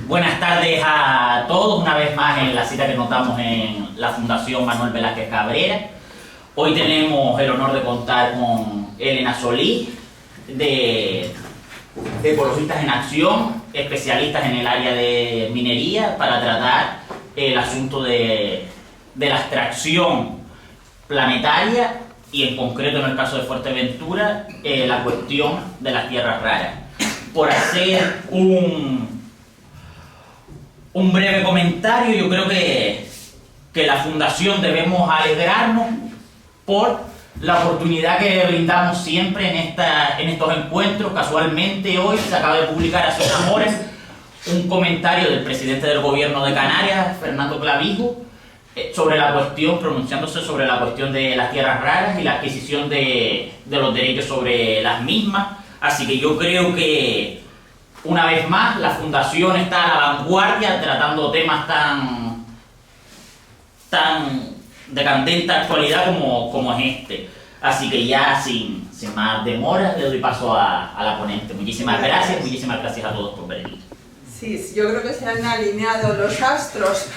Buenas tardes a todos, una vez más en la cita que notamos en la Fundación Manuel Velázquez Cabrera. Hoy tenemos el honor de contar con Elena Solís, de Ecologistas en Acción, especialistas en el área de minería, para tratar el asunto de la extracción planetaria y en concreto en el caso de Fuerteventura, la cuestión de las tierras raras. Por hacer un breve comentario, yo creo que la Fundación debemos alegrarnos por la oportunidad que brindamos siempre en estos encuentros. Casualmente hoy se acaba de publicar hace unas horas un comentario del presidente del gobierno de Canarias, Fernando Clavijo, sobre la cuestión, pronunciándose sobre la cuestión de las tierras raras y la adquisición de los derechos sobre las mismas. Así que yo creo que una vez más la Fundación está a la vanguardia tratando temas tan de candente actualidad como es este. Así que ya sin más demora le doy paso a la ponente. Muchísimas gracias a todos por venir. Sí, yo creo que se han alineado los astros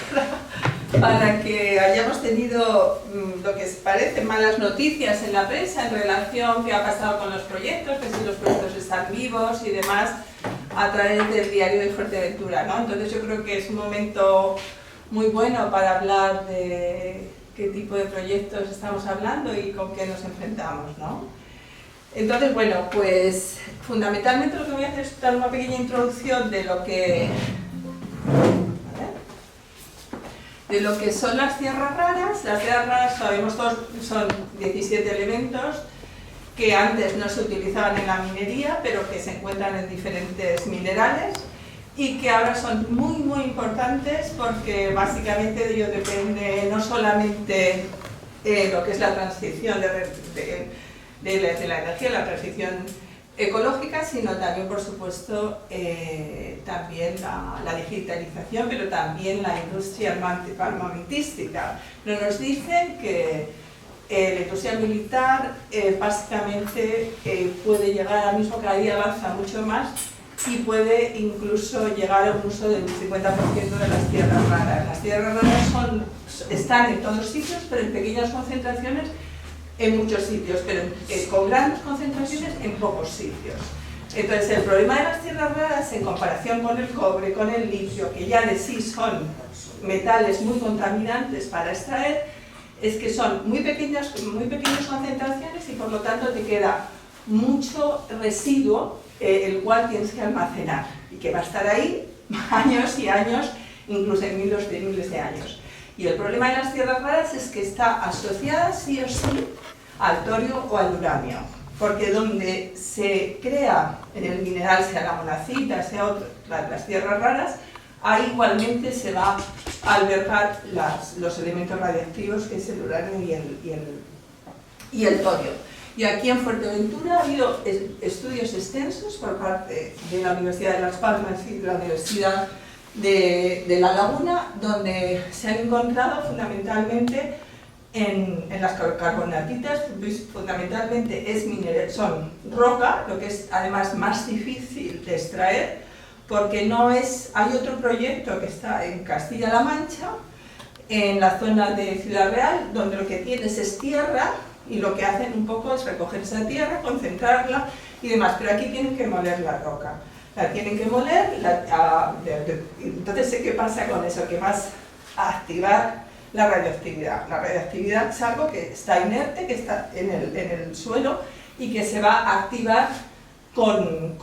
para que hayamos tenido lo que parece malas noticias en la prensa en relación a qué ha pasado con los proyectos, que si los proyectos están vivos y demás, a través del diario de Fuerteventura, ¿no? Entonces yo creo que es un momento muy bueno para hablar de qué tipo de proyectos estamos hablando y con qué nos enfrentamos, ¿no? Entonces, bueno, pues fundamentalmente lo que voy a hacer es dar una pequeña introducción de lo que son las tierras raras. Las tierras raras, sabemos todos, son 17 elementos que antes no se utilizaban en la minería, pero que se encuentran en diferentes minerales y que ahora son muy importantes porque básicamente de ello depende no solamente lo que es la transición de la energía, la transición ecológica, sino también, por supuesto, también la digitalización, pero también la industria armamentística. Nos dicen que la industria militar básicamente puede llegar, ahora mismo cada día avanza mucho más y puede incluso llegar a un uso del 50% de las tierras raras. Las tierras raras están en todos sitios, pero en pequeñas concentraciones en muchos sitios, pero con grandes concentraciones en pocos sitios. Entonces el problema de las tierras raras en comparación con el cobre, con el litio, que ya de sí son metales muy contaminantes para extraer, es que son muy pequeñas concentraciones y por lo tanto te queda mucho residuo el cual tienes que almacenar y que va a estar ahí años y años, incluso en miles de años. Y el problema de las tierras raras es que está asociada sí o sí al torio o al uranio, porque donde se crea en el mineral, sea la monazita, sea las tierras raras, ahí igualmente se va a albergar los elementos radiactivos, que es el uranio y el torio. Y aquí en Fuerteventura ha habido estudios extensos por parte de la Universidad de Las Palmas y de la Universidad de La Laguna, donde se han encontrado fundamentalmente en las carbonatitas, fundamentalmente son roca, lo que es además más difícil de extraer, porque hay otro proyecto que está en Castilla-La Mancha, en la zona de Ciudad Real, donde lo que tienes es tierra y lo que hacen un poco es recoger esa tierra, concentrarla y demás, pero aquí tienen que moler la roca. La tienen que moler, entonces ¿qué pasa con eso? Que vas a activar la radioactividad. La radioactividad es algo que está inerte, que está en el suelo y que se va a activar con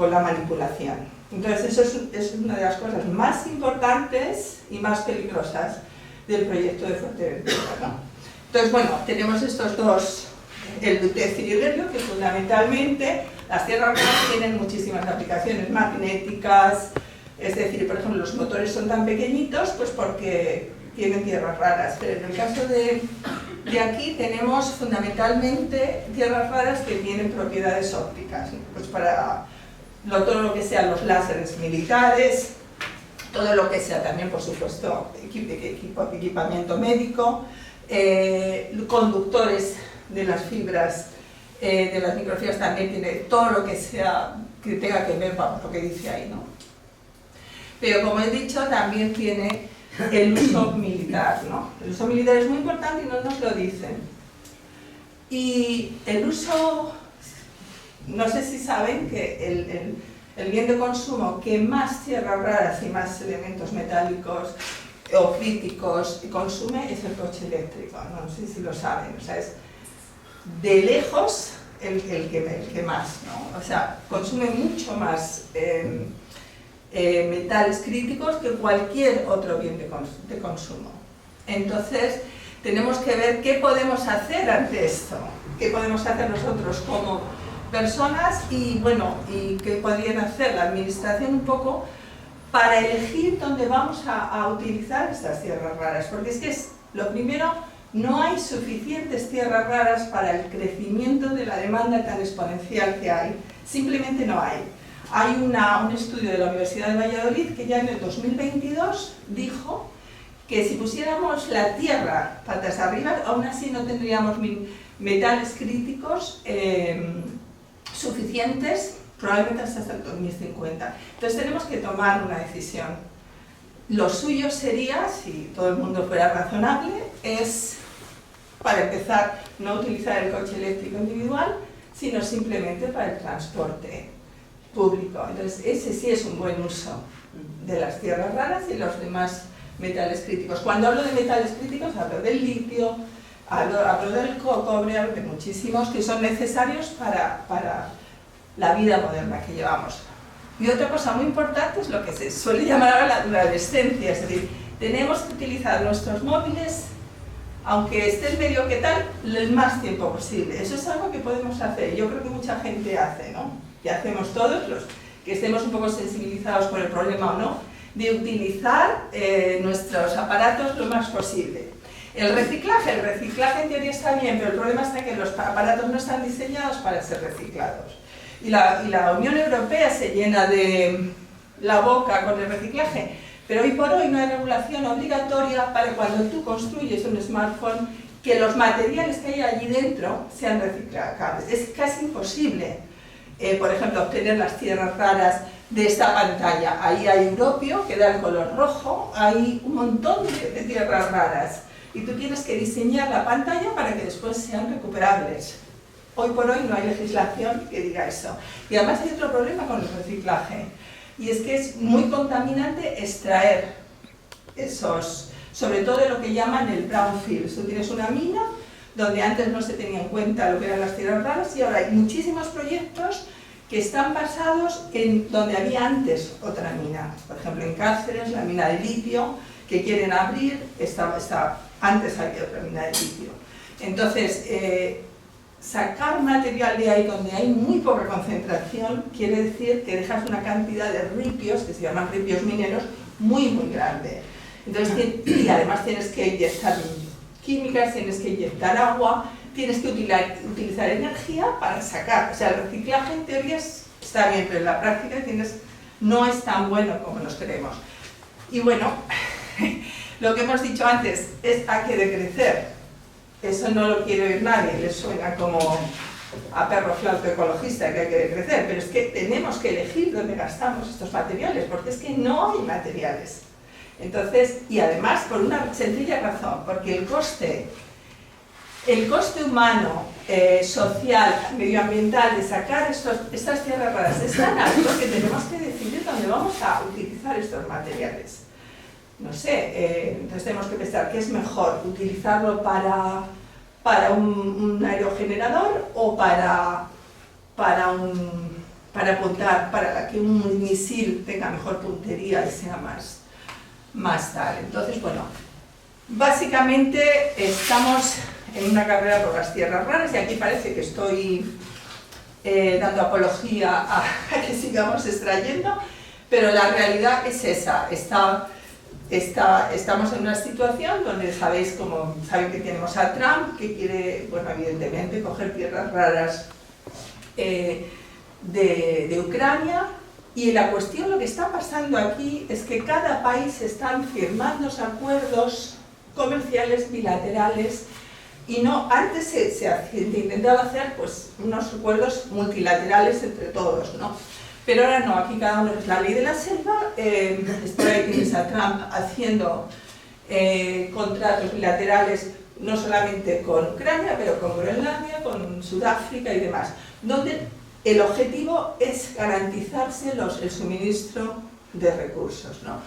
la manipulación. Entonces eso es una de las cosas más importantes y más peligrosas del proyecto de Fuerteventura, ¿no? Entonces, bueno, tenemos estos dos, el lutecio y el helio, que fundamentalmente las tierras raras tienen muchísimas aplicaciones magnéticas, es decir, por ejemplo, los motores son tan pequeñitos pues porque tienen tierras raras, pero en el caso de aquí tenemos fundamentalmente tierras raras que tienen propiedades ópticas, ¿no? Pues para todo lo que sean los láseres militares, todo lo que sea también, por supuesto, equipamiento médico, conductores de las fibras, de las microfibras también tiene todo lo que sea, que tenga que ver con lo que dice ahí, ¿no? pero como he dicho, también tiene el uso militar, ¿no? El uso militar es muy importante y no nos lo dicen. Y el uso, no sé si saben que el bien de consumo que más tierras raras y más elementos metálicos o críticos consume es el coche eléctrico, no sé si lo saben, o sea, es de lejos el que más, ¿no? O sea, consume mucho más metales críticos que cualquier otro bien de consumo. Entonces, tenemos que ver qué podemos hacer ante esto, qué podemos hacer nosotros como personas y, bueno, y qué podrían hacer la administración un poco para elegir dónde vamos a utilizar estas tierras raras, porque es que lo primero, no hay suficientes tierras raras para el crecimiento de la demanda tan exponencial que hay, simplemente no hay. Hay un estudio de la Universidad de Valladolid que ya en el 2022 dijo que si pusiéramos la tierra patas arriba, aún así no tendríamos metales críticos suficientes, probablemente hasta el 2050. Entonces tenemos que tomar una decisión. Lo suyo sería, si todo el mundo fuera razonable, es, para empezar, no utilizar el coche eléctrico individual, sino simplemente para el transporte público. Entonces ese sí es un buen uso de las tierras raras y los demás metales críticos. Cuando hablo de metales críticos hablo del litio, hablo del cobre, hablo de muchísimos que son necesarios para la vida moderna que llevamos. Y otra cosa muy importante es lo que se suele llamar ahora la adolescencia, es decir, tenemos que utilizar nuestros móviles, aunque estés medio que tal, el más tiempo posible. Eso es algo que podemos hacer, yo creo que mucha gente hace, ¿no? Que hacemos todos, los que estemos un poco sensibilizados por el problema o no, de utilizar nuestros aparatos lo más posible. El reciclaje en teoría está bien, pero el problema está que los aparatos no están diseñados para ser reciclados. Y la Unión Europea se llena de la boca con el reciclaje, pero hoy por hoy no hay regulación obligatoria para cuando tú construyes un smartphone que los materiales que hay allí dentro sean reciclables. Es casi imposible, por ejemplo, obtener las tierras raras de esta pantalla. Ahí hay europio, que da el color rojo, hay un montón de tierras raras. Y tú tienes que diseñar la pantalla para que después sean recuperables. Hoy por hoy no hay legislación que diga eso. Y además hay otro problema con el reciclaje, y es que es muy contaminante extraer esos, sobre todo de lo que llaman el brownfield. Tú tienes una mina donde antes no se tenía en cuenta lo que eran las tierras raras y ahora hay muchísimos proyectos que están basados en donde había antes otra mina. Por ejemplo, en Cáceres, la mina de litio que quieren abrir, antes había otra mina de litio. Entonces, sacar material de ahí donde hay muy poca concentración quiere decir que dejas una cantidad de ripios, que se llaman ripios mineros, muy grande. Entonces, y además tienes que inyectar químicas, tienes que inyectar agua, tienes que utilizar energía para sacar. O sea, el reciclaje en teoría está bien, pero en la práctica no es tan bueno como nos creemos. Y bueno, lo que hemos dicho antes es hay que decrecer. Eso no lo quiere oír nadie, le suena como a perro flauto ecologista que hay que decrecer, pero es que tenemos que elegir dónde gastamos estos materiales, porque es que no hay materiales. Entonces, y además por una sencilla razón, porque el coste humano, social, medioambiental de sacar estas tierras raras es tan alto que tenemos que decidir dónde vamos a utilizar estos materiales. No sé, entonces tenemos que pensar qué es mejor, utilizarlo para un aerogenerador o para apuntar, para que un misil tenga mejor puntería y sea más tal. Entonces, bueno, básicamente estamos en una carrera por las tierras raras y aquí parece que estoy dando apología a que sigamos extrayendo, pero la realidad es esa. Estamos en una situación donde saben que tenemos a Trump, que quiere, bueno, evidentemente, coger tierras raras de Ucrania, y la cuestión, lo que está pasando aquí, es que cada país están firmando acuerdos comerciales bilaterales, y no, antes se intentaba hacer pues, unos acuerdos multilaterales entre todos, ¿no? Pero ahora no, aquí cada uno es la ley de la selva. Tienes a Trump haciendo contratos bilaterales no solamente con Ucrania, pero con Groenlandia, con Sudáfrica y demás, donde el objetivo es garantizarse el suministro de recursos, ¿no?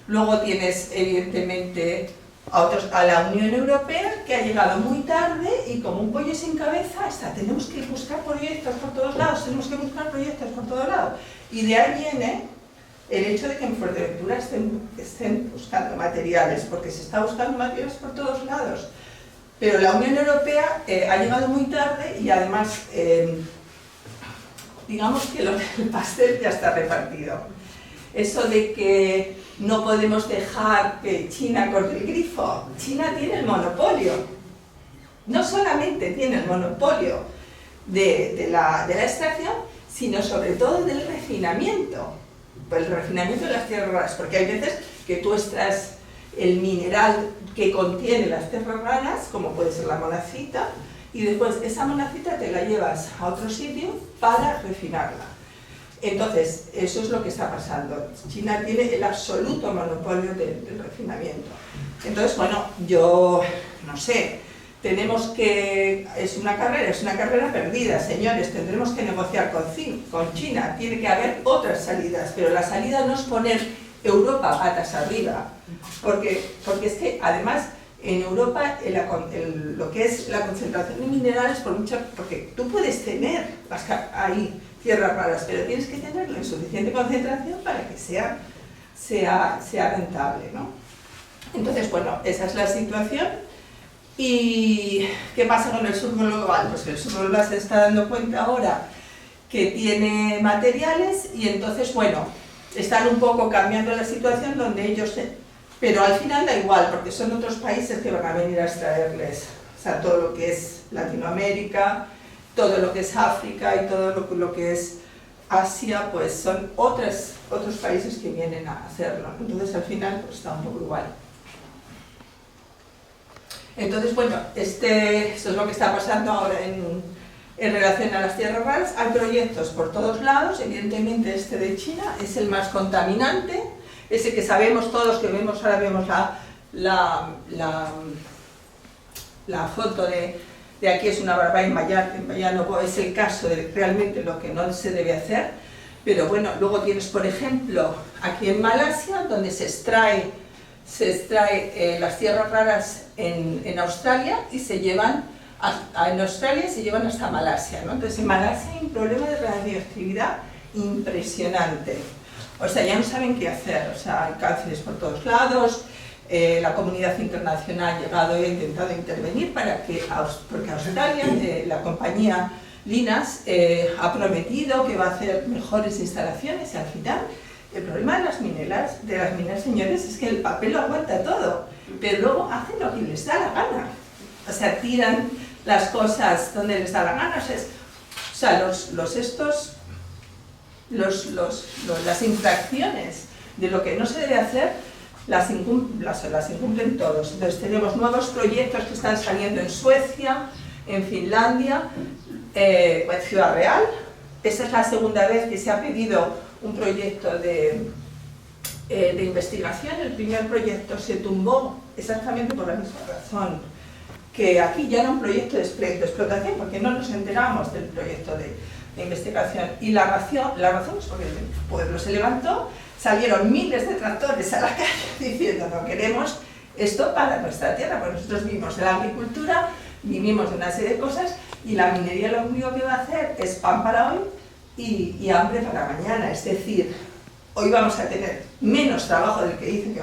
Luego tienes, evidentemente, a la Unión Europea, que ha llegado muy tarde y como un pollo sin cabeza, tenemos que buscar proyectos por todos lados, Y de ahí viene el hecho de que en Fuerteventura estén buscando materiales, porque se está buscando materiales por todos lados. Pero la Unión Europea ha llegado muy tarde y además, digamos que el pastel ya está repartido. Eso de que no podemos dejar que China corte el grifo. China tiene el monopolio. No solamente tiene el monopolio de la extracción, sino sobre todo del refinamiento. Pues el refinamiento de las tierras raras, porque hay veces que tú extraes el mineral que contiene las tierras raras, como puede ser la monazita, y después esa monazita te la llevas a otro sitio para refinarla. Entonces, eso es lo que está pasando. China tiene el absoluto monopolio del refinamiento. Entonces, bueno, yo no sé, es una carrera perdida, señores, tendremos que negociar con China, tiene que haber otras salidas, pero la salida no es poner Europa patas arriba, porque es que además en Europa lo que es la concentración de minerales, porque tú puedes tener ahí tierras raras, pero tienes que tenerlo en suficiente concentración para que sea rentable, ¿no? Entonces, bueno, esa es la situación. ¿Y qué pasa con el sur global? Pues que el sur global se está dando cuenta ahora que tiene materiales y entonces, bueno, están un poco cambiando la situación donde ellos... Pero al final da igual, porque son otros países que van a venir a extraerles, o sea, todo lo que es Latinoamérica, todo lo que es África y todo lo que es Asia, pues son otros países que vienen a hacerlo. Entonces al final pues está un poco igual. Entonces, bueno, esto es lo que está pasando ahora en relación a las tierras raras. Hay proyectos por todos lados, evidentemente este de China es el más contaminante, ese que sabemos todos, que vemos, ahora vemos la foto de aquí es una barbaridad, en Mayano es el caso de realmente lo que no se debe hacer, pero bueno, luego tienes, por ejemplo, aquí en Malasia, donde se extrae las tierras raras en Australia y se llevan en Australia se llevan hasta Malasia, ¿no? Entonces en Malasia hay un problema de radioactividad impresionante, o sea, ya no saben qué hacer, o sea, hay cánceres por todos lados. La comunidad internacional ha llegado y ha intentado intervenir porque Australia, la compañía Linas, ha prometido que va a hacer mejores instalaciones y al final el problema de las mineras, señores, es que el papel lo aguanta todo, pero luego hacen lo que les da la gana, o sea, tiran las cosas donde les da la gana, o sea, las infracciones de lo que no se debe hacer las incumplen todos. Entonces tenemos nuevos proyectos que están saliendo en Suecia, en Finlandia, en Ciudad Real. Esta es la segunda vez que se ha pedido un proyecto de investigación. El primer proyecto se tumbó exactamente por la misma razón, que aquí ya era un proyecto de explotación, porque no nos enteramos del proyecto de investigación. Y la razón es porque el pueblo se levantó, salieron miles de tractores a la calle diciendo no queremos esto para nuestra tierra, porque nosotros vivimos de la agricultura, vivimos de una serie de cosas y la minería lo único que va a hacer es pan para hoy y hambre para mañana. Es decir, hoy vamos a tener menos trabajo del que dicen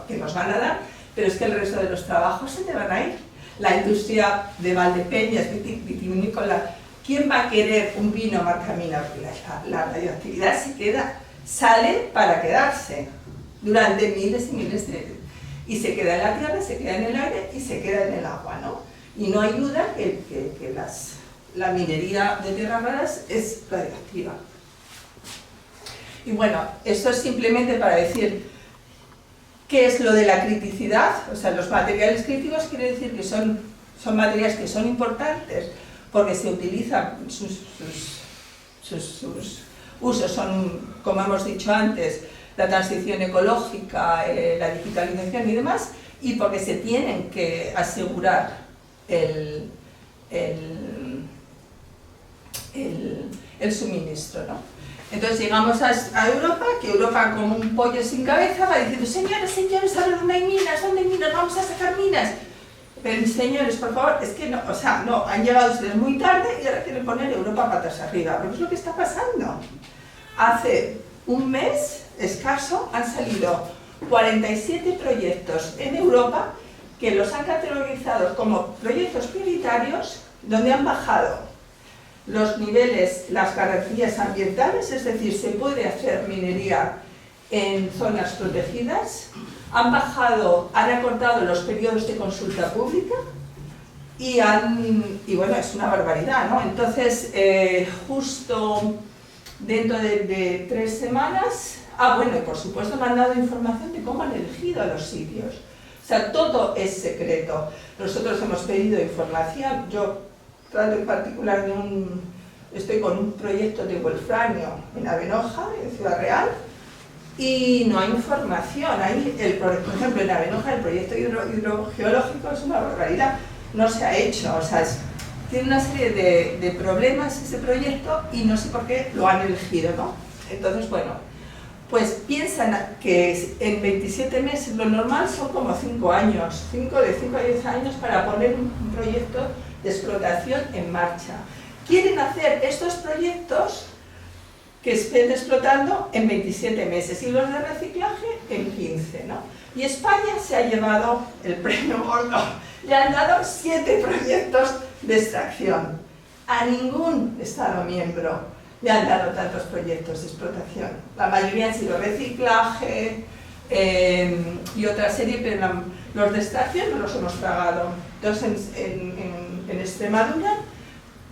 que nos van a dar, pero es que el resto de los trabajos se te van a ir. La industria de Valdepeñas, vitivinícola, ¿quién va a querer un vino marca Mina? Porque la radioactividad sale para quedarse durante miles y miles y se queda en la tierra, se queda en el aire y se queda en el agua, ¿no? Y no hay duda que la minería de tierras raras es radioactiva. Y bueno, esto es simplemente para decir qué es lo de la criticidad. O sea, los materiales críticos quiere decir que son materiales que son importantes porque se utilizan usos son, como hemos dicho antes, la transición ecológica, la digitalización y demás, y porque se tienen que asegurar el suministro, ¿no? Entonces llegamos a Europa, que Europa como un pollo sin cabeza va diciendo: señores, señores, a ver dónde hay minas, vamos a sacar minas. Pero señores, por favor, es que no, o sea, no, han llegado ustedes muy tarde y ahora quieren poner Europa patas arriba. Pero es lo que está pasando. Hace un mes escaso han salido 47 proyectos en Europa que los han categorizado como proyectos prioritarios, donde han bajado los niveles, las garantías ambientales, es decir, se puede hacer minería en zonas protegidas, han acortado los periodos de consulta pública y bueno, es una barbaridad, ¿no? Entonces, justo dentro de 3 semanas, bueno, y por supuesto me han dado información de cómo han elegido a los sitios. O sea, todo es secreto. Nosotros hemos pedido información. Yo trato en particular estoy con un proyecto de wolframio en Avenoja, en Ciudad Real, y no hay información. Ahí, por ejemplo, en Avenoja el proyecto hidrogeológico es una barbaridad. No se ha hecho, o sea, tiene una serie de problemas ese proyecto y no sé por qué lo han elegido, ¿no? Entonces, bueno, pues piensan que en 27 meses lo normal son como 5 años, de 5 a 10 años para poner un proyecto de explotación en marcha. Quieren hacer estos proyectos que estén explotando en 27 meses y los de reciclaje en 15, ¿no? Y España se ha llevado el premio gordo. Le han dado 7 proyectos de extracción. A ningún Estado miembro le han dado tantos proyectos de explotación. La mayoría han sido reciclaje y otra serie, pero los de extracción no los hemos pagado. 2 en Extremadura,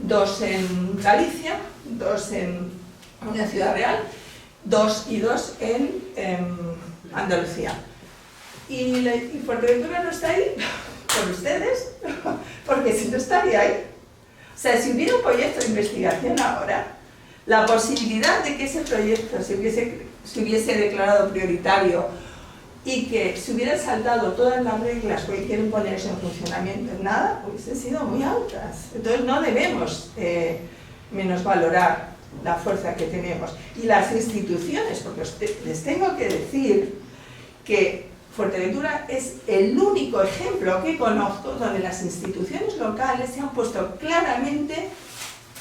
2 en Galicia, 2 en Ciudad Real, 2 en Andalucía. Y Fuerteventura no está ahí por ustedes, porque si no estaría ahí. O sea, si hubiera un proyecto de investigación ahora, la posibilidad de que ese proyecto se hubiese declarado prioritario y que se hubieran saltado todas las reglas que quieren ponerse en funcionamiento en nada, hubiesen sido muy altas. Entonces no debemos menosvalorar la fuerza que tenemos. Y las instituciones, porque les tengo que decir que Fuerteventura es el único ejemplo que conozco donde las instituciones locales se han puesto claramente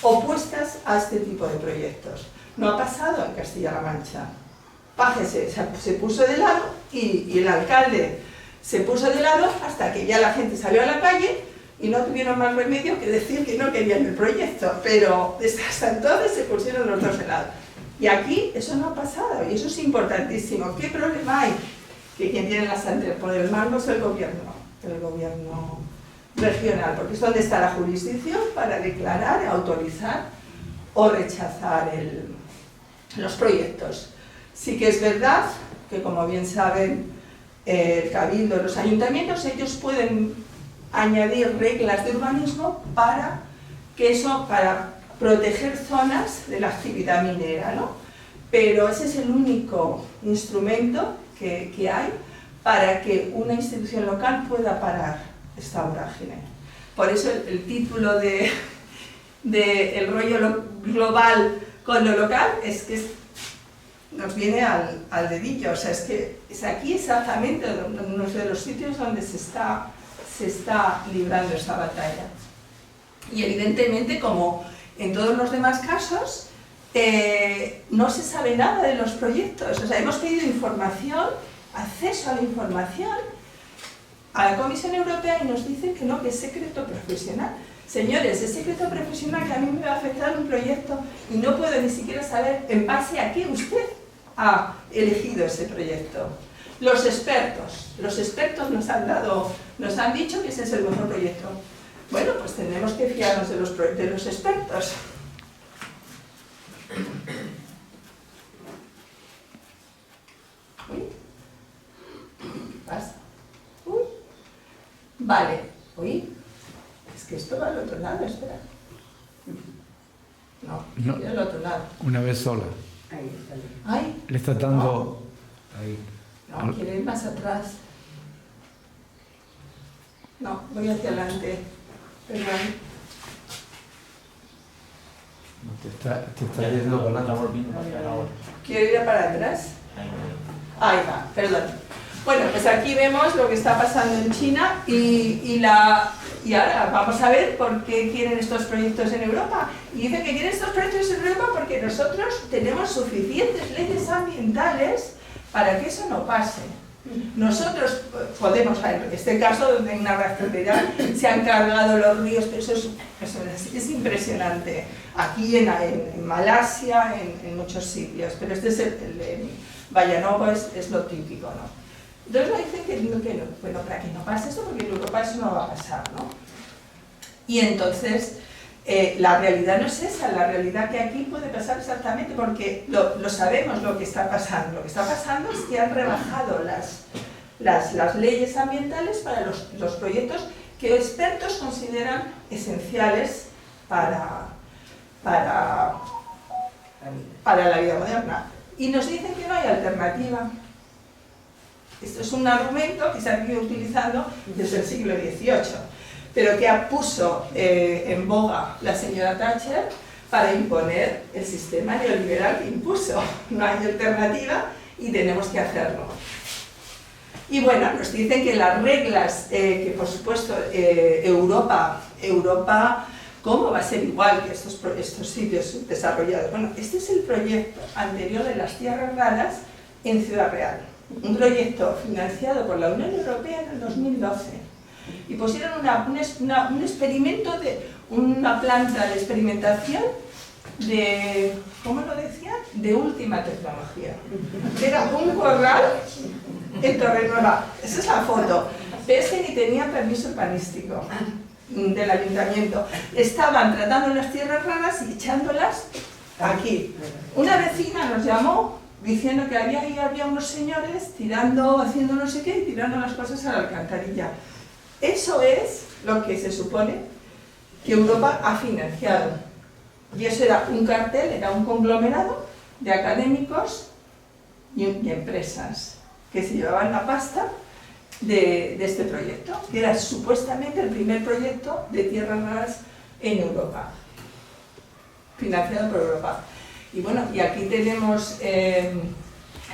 opuestas a este tipo de proyectos. No ha pasado en Castilla-La Mancha. Paje se puso de lado y el alcalde se puso de lado hasta que ya la gente salió a la calle y no tuvieron más remedio que decir que no querían el proyecto, pero hasta entonces se pusieron los dos de lado. Y aquí eso no ha pasado y eso es importantísimo. ¿Qué problema hay? Que quien tiene la sartén por el mango es el gobierno regional, porque es donde está la jurisdicción para declarar, autorizar o rechazar los proyectos. Sí que es verdad que, como bien saben, el Cabildo y los ayuntamientos, ellos pueden añadir reglas de urbanismo para proteger zonas de la actividad minera, ¿no? Pero ese es el único instrumento que hay para que una institución local pueda parar esta vorágine. Por eso el título de el rollo global con lo local es que nos viene al dedillo. O sea, es que es aquí exactamente uno de los sitios donde se está librando esta batalla. Y evidentemente, como en todos los demás casos, no se sabe nada de los proyectos. O sea, hemos pedido información, acceso a la información a la Comisión Europea y nos dicen que no, que es secreto profesional. Señores, es secreto profesional que a mí me va a afectar un proyecto y no puedo ni siquiera saber en base a qué usted ha elegido ese proyecto. Los expertos nos han dicho que ese es el mejor proyecto. Bueno, pues tenemos que fiarnos de los expertos. Uy, pasa. Uy, vale. Uy, es que esto va al otro lado, espera. No, al otro lado. Una vez sola. Ay, Le está dando... Ahí. no, quiero ir más atrás. No, voy hacia adelante. Perdón. Te está yendo para Está adelante. volviendo para atrás ahora. Quiero ir para atrás. Ahí. Ahí va, perdón. Bueno, pues aquí vemos lo que está pasando en China y ahora vamos a ver por qué quieren estos proyectos en Europa. Y dicen que quieren estos proyectos en Europa porque nosotros tenemos suficientes leyes ambientales para que eso no pase. Nosotros podemos, en este caso, donde hay una rastrera, se han cargado los ríos, pero eso es impresionante. Aquí en Malasia, en muchos sitios, pero este es el Vallanovo es lo típico, ¿no? Entonces nos dicen que no, bueno, para que no pase esto, porque en Europa eso no va a pasar, ¿no? Y entonces, la realidad no es esa, la realidad que aquí puede pasar exactamente, porque lo sabemos lo que está pasando. Lo que está pasando es que han rebajado las leyes ambientales para los proyectos que expertos consideran esenciales para la vida moderna. Y nos dicen que no hay alternativa. Esto es un argumento que se ha venido utilizando desde el siglo XVIII, pero que puso en boga la señora Thatcher para imponer el sistema neoliberal que impuso. No hay alternativa y tenemos que hacerlo. Y bueno, nos dicen que las reglas, que por supuesto Europa, ¿cómo va a ser igual que estos sitios desarrollados? Bueno, este es el proyecto anterior de las tierras raras en Ciudad Real. Un proyecto financiado por la Unión Europea en el 2012. Y pusieron un experimento de una planta de experimentación de, ¿cómo lo decían? De última tecnología. Era un corral en Torrenueva. Esa es la foto. Pero es que ni tenían permiso urbanístico del ayuntamiento. Estaban tratando las tierras raras y echándolas aquí. Una vecina nos llamó diciendo que había unos señores haciendo no sé qué y tirando las cosas a la alcantarilla. Eso es lo que se supone que Europa ha financiado. Y eso era un cartel, era un conglomerado de académicos y empresas que se llevaban la pasta de este proyecto, que era supuestamente el primer proyecto de tierras raras en Europa, financiado por Europa. Y bueno, y aquí tenemos, en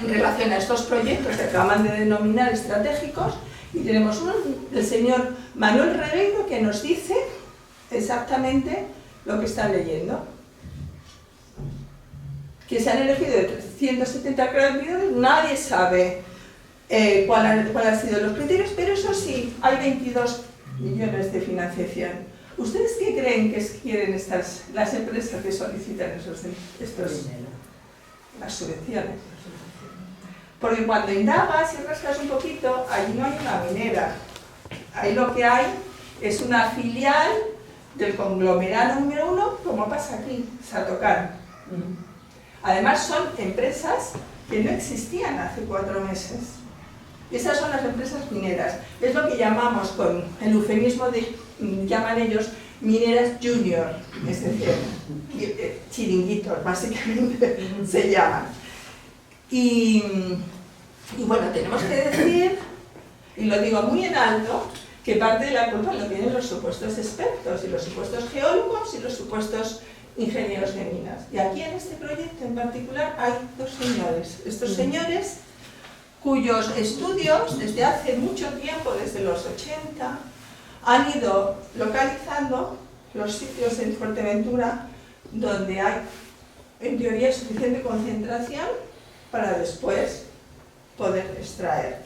relación a estos proyectos que acaban de denominar estratégicos, y tenemos uno del señor Manuel Regueiro que nos dice exactamente lo que están leyendo. Que se han elegido de 370 candidatos, nadie sabe cuál han sido los criterios, pero eso sí, hay 22 millones de financiación. ¿Ustedes qué creen que quieren las empresas que solicitan las subvenciones? Porque cuando indagas y rascas un poquito, allí no hay una minera. Ahí lo que hay es una filial del conglomerado número 1, como pasa aquí, Satocan. Además son empresas que no existían hace 4 meses. Esas son las empresas mineras. Es lo que llamamos, con el eufemismo llaman ellos mineras junior, es decir, chiringuitos básicamente se llaman. Y bueno, tenemos que decir, y lo digo muy en alto, que parte de la culpa lo tienen los supuestos expertos, y los supuestos geólogos y los supuestos ingenieros de minas. Y aquí en este proyecto en particular hay 2 señores. Estos señores cuyos estudios desde hace mucho tiempo, desde los 80, han ido localizando los sitios en Fuerteventura donde hay, en teoría, suficiente concentración para después poder extraer.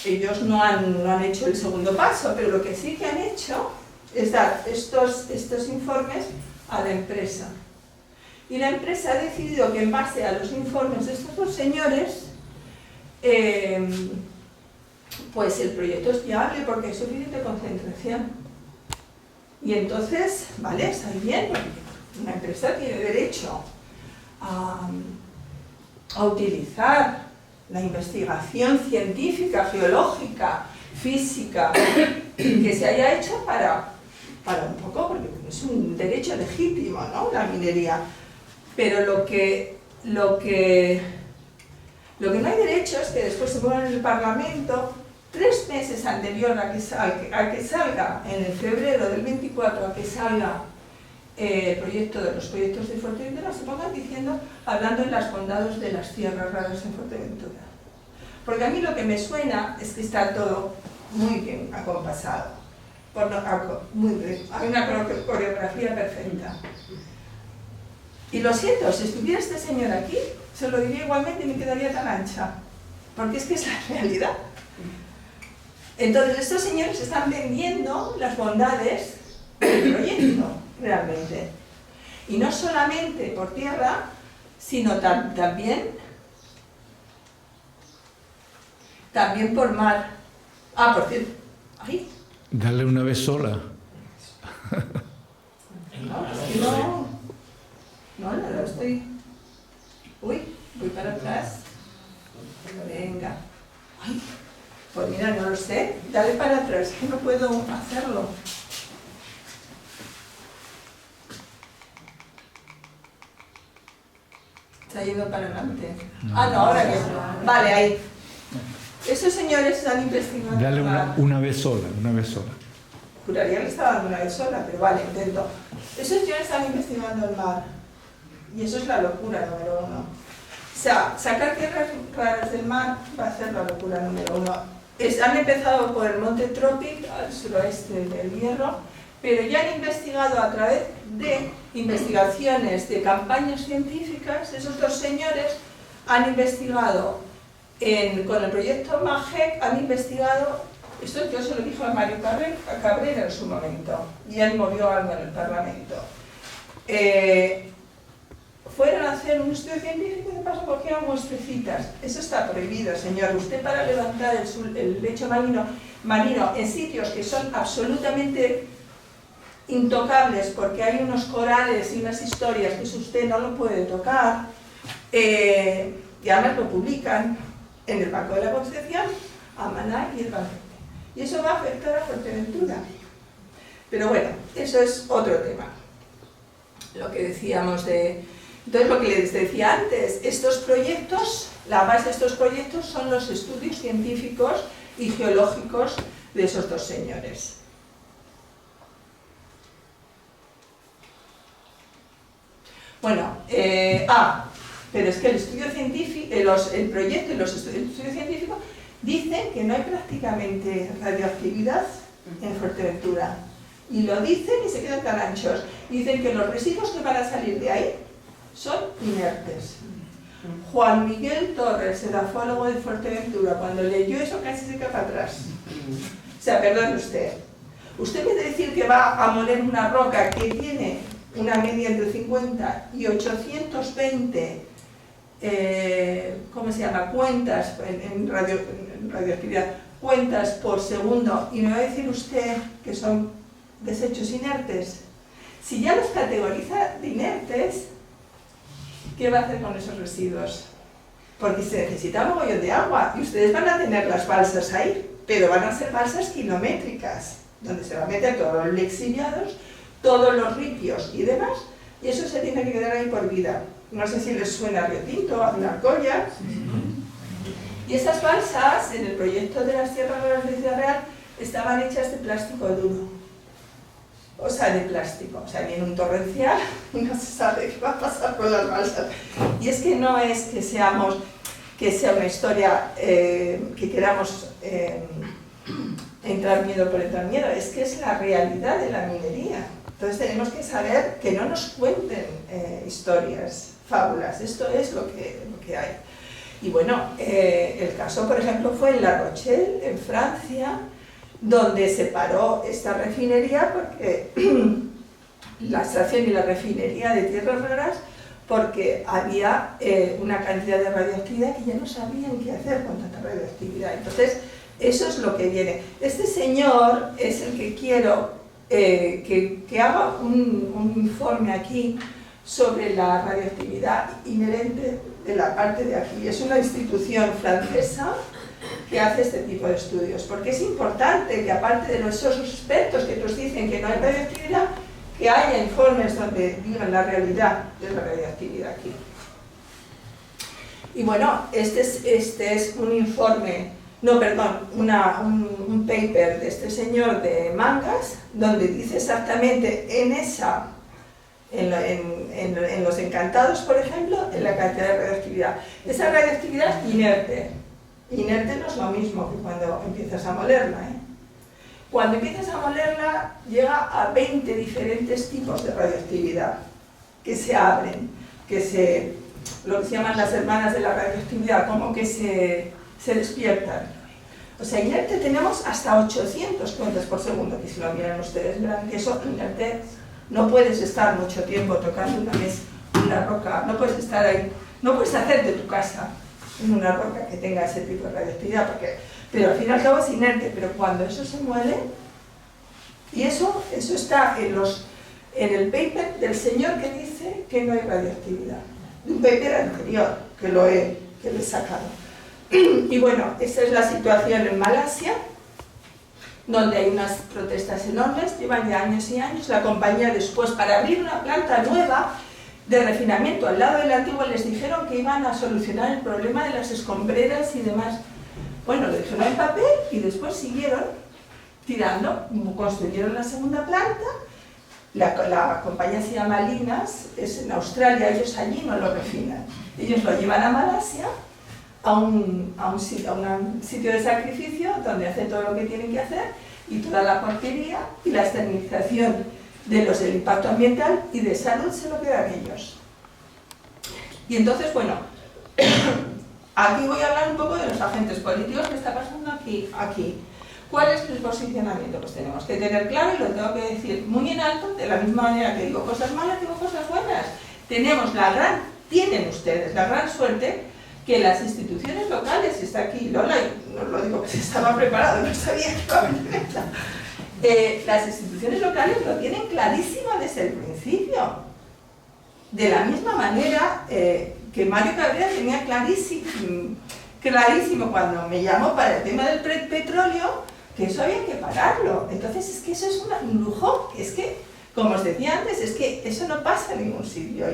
Ellos no han hecho el segundo paso, pero lo que sí que han hecho es dar estos informes a la empresa. Y la empresa ha decidido que en base a los informes de estos 2 señores, pues el proyecto es viable porque hay suficiente concentración. Y entonces, vale, está bien, porque una empresa tiene derecho a utilizar la investigación científica, geológica, física, que se haya hecho para un poco, porque es un derecho legítimo, ¿no?, la minería. Pero lo que lo que no hay derecho es que después se ponga en el Parlamento 3 meses anterior a que salga, en el febrero del 24, a que salga el proyecto de los proyectos de Fuerteventura, se pongan diciendo, hablando de las bondades de las tierras raras en Fuerteventura. Porque a mí lo que me suena es que está todo muy bien acompasado. Muy bien, hay una coreografía perfecta. Y lo siento, si estuviera este señor aquí, se lo diría igualmente y me quedaría tan ancha. Porque es que es la realidad. Entonces, estos señores están vendiendo las bondades del proyecto, realmente. Y no solamente por tierra, sino también por mar. Ah, por cierto. Ay. Dale una vez sola. No, estoy... Uy, voy para atrás. Venga. Ay, pues mira, no lo sé. Dale para atrás, que no puedo hacerlo. Está yendo para adelante. Ah, no, ahora que... Vale, ahí. Esos señores están investigando... Dale una vez sola, una vez sola. Juraría que le estaba dando una vez sola, pero vale, intento. Esos señores están investigando el mar. Y eso es la locura número 1. O sea, sacar tierras raras del mar va a ser la locura número 1. Han empezado por el Monte Tropic, al suroeste del Hierro, pero ya han investigado a través de investigaciones de campañas científicas. Esos 2 señores han investigado con el proyecto MAGEC, han investigado, esto yo se lo dijo a Mario Cabrera en su momento, y él movió algo en el Parlamento. Fueron a hacer un estudio científico y de paso cogieron muestrecitas. Eso está prohibido, señor. Usted, para levantar el lecho marino en sitios que son absolutamente intocables, porque hay unos corales y unas historias que usted no lo puede tocar, y además lo publican en el Banco de la Concepción, a Maná y el Banco. Y eso va a afectar a Fuerteventura. Pero bueno, eso es otro tema. Lo que decíamos de... Entonces, lo que les decía antes, estos proyectos, la base de estos proyectos son los estudios científicos y geológicos de esos 2 señores. Bueno, pero es que el estudio científico, el proyecto y el estudio científico dicen que no hay prácticamente radioactividad en Fuerteventura. Y lo dicen y se quedan tan anchos. Dicen que los residuos que van a salir de ahí son inertes. Juan Miguel Torres, el afólogo de Fuerteventura, cuando leyó eso casi se cae para atrás. O sea, perdone usted. Usted puede decir que va a moler una roca que tiene una media entre 50 y 820 ¿cómo se llama? Cuentas en radioactividad, cuentas por segundo, y me va a decir usted que son desechos inertes. Si ya los categoriza de inertes, ¿qué va a hacer con esos residuos? Porque se necesita un mogollón de agua y ustedes van a tener las balsas ahí, pero van a ser balsas kilométricas, donde se va a meter todos los lixiviados, todos los ripios y demás, y eso se tiene que quedar ahí por vida. No sé si les suena Río Tinto, Aznarcoya. Y esas balsas, en el proyecto de las tierras raras de Ciudad Real, estaban hechas de plástico duro. O sea, de plástico. O sea, viene un torrencial y no se sabe qué va a pasar con las balsas. Y es que no es que sea una historia que queramos entrar miedo por entrar miedo, es que es la realidad de la minería. Entonces tenemos que saber que no nos cuenten historias, fábulas. Esto es lo que hay. Y bueno, el caso, por ejemplo, fue en La Rochelle, en Francia, donde se paró esta refinería, porque la extracción y la refinería de tierras raras, porque había una cantidad de radioactividad que ya no sabían qué hacer con tanta radioactividad. Entonces, eso es lo que viene. Este señor es el que quiero que haga un informe aquí sobre la radioactividad inherente de la parte de aquí. Es una institución francesa que hace este tipo de estudios, porque es importante que, aparte de esos expertos que nos dicen que no hay radioactividad, que haya informes donde digan la realidad de la radioactividad aquí. Y bueno, este es un informe, no, perdón, un paper de este señor de Mangas, donde dice exactamente en los encantados, por ejemplo, en la cantidad de radioactividad. Esa radioactividad es inerte. Inerte no es lo mismo que cuando empiezas a molerla, ¿eh? Cuando empiezas a molerla, llega a 20 diferentes tipos de radioactividad que se abren, lo que se llaman las hermanas de la radioactividad, como que se despiertan. O sea, inerte tenemos hasta 800 cuentas por segundo, que si lo miran ustedes verán que eso inerte. No puedes estar mucho tiempo tocando una roca, no puedes estar ahí, no puedes hacer de tu casa en una roca que tenga ese tipo de radioactividad, pero al fin y al cabo es inerte. Pero cuando eso se muele, y eso está en el paper del señor que dice que no hay radioactividad, un paper anterior que le he sacado. Y bueno, esa es la situación en Malasia, donde hay unas protestas enormes, llevan ya años y años. La compañía después, para abrir una planta nueva de refinamiento al lado del antiguo, les dijeron que iban a solucionar el problema de las escombreras y demás. Bueno, lo dijeron en papel y después siguieron tirando, construyeron la segunda planta. La compañía se llama Linas, es en Australia, ellos allí no lo refinan. Ellos lo llevan a Malasia, a un sitio de sacrificio donde hacen todo lo que tienen que hacer, y toda la porquería y la externalización del impacto ambiental y de salud se lo quedan ellos. Y entonces, bueno, aquí voy a hablar un poco de los agentes políticos que está pasando aquí. ¿Cuál es el posicionamiento? Pues tenemos que tener claro, y lo tengo que decir muy en alto, de la misma manera que digo cosas malas, digo cosas buenas. Tienen ustedes la gran suerte que las instituciones locales, y está aquí Lola, y no lo digo que se estaba preparado, no sabía que iba a venir, las instituciones locales lo tienen clarísimo desde el principio. De la misma manera que Mario Cabrera tenía clarísimo cuando me llamó para el tema del petróleo, que eso había que pararlo. Entonces es que eso es un lujo, es que, como os decía antes, es que eso no pasa en ningún sitio.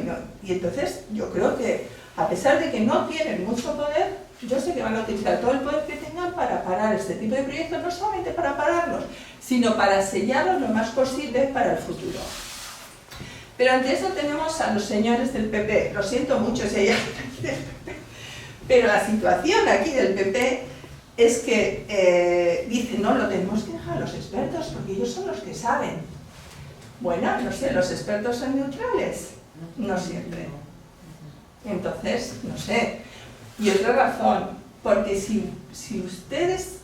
Y entonces yo creo que, a pesar de que no tienen mucho poder, yo sé que van a utilizar todo el poder que tengan para parar este tipo de proyectos, no solamente para pararlos, sino para sellarlos lo más posible para el futuro. Pero ante eso tenemos a los señores del PP. Lo siento mucho si hay alguien aquí del PP, pero la situación aquí del PP es que dicen, no, lo tenemos que dejar a los expertos porque ellos son los que saben. Bueno, no sé, ¿los expertos son neutrales? No siempre. Entonces, no sé. Y otra razón, porque si ustedes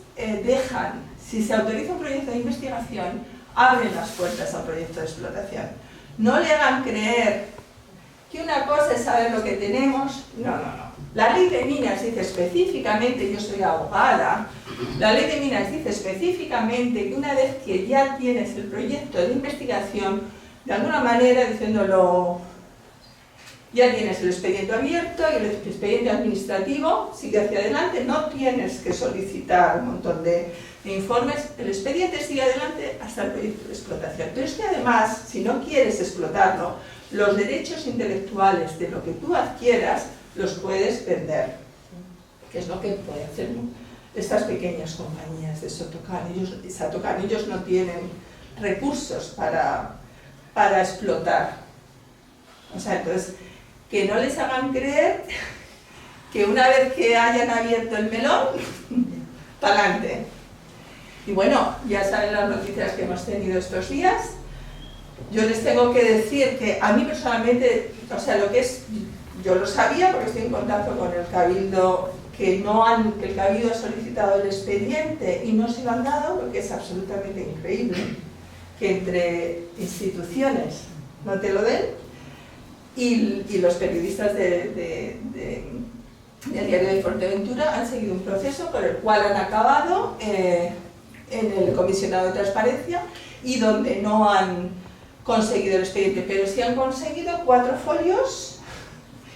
si se autoriza un proyecto de investigación, abren las puertas a un proyecto de explotación. No le hagan creer que una cosa es saber lo que tenemos. No. La ley de minas dice específicamente, yo soy abogada, la ley de minas dice específicamente que una vez que ya tienes el proyecto de investigación, de alguna manera diciéndolo, ya tienes el expediente abierto y el expediente administrativo sigue hacia adelante, no tienes que solicitar un montón de informes, el expediente sigue adelante hasta el proyecto de explotación. Pero es que además, si no quieres explotarlo, los derechos intelectuales de lo que tú adquieras los puedes vender, que es lo que pueden hacer estas pequeñas compañías de Satocan. Ellos no tienen recursos para explotar. O sea, entonces, que no les hagan creer que una vez que hayan abierto el melón, para adelante. Y bueno, ya saben las noticias que hemos tenido estos días. Yo les tengo que decir que a mí personalmente, o sea, lo que es, yo lo sabía porque estoy en contacto con el Cabildo, que el Cabildo ha solicitado el expediente y no se lo han dado, lo que es absolutamente increíble, que entre instituciones no te lo den, y los periodistas del diario de Fuerteventura han seguido un proceso por el cual han acabado en el comisionado de transparencia y donde no han conseguido el expediente, pero sí han conseguido 4 folios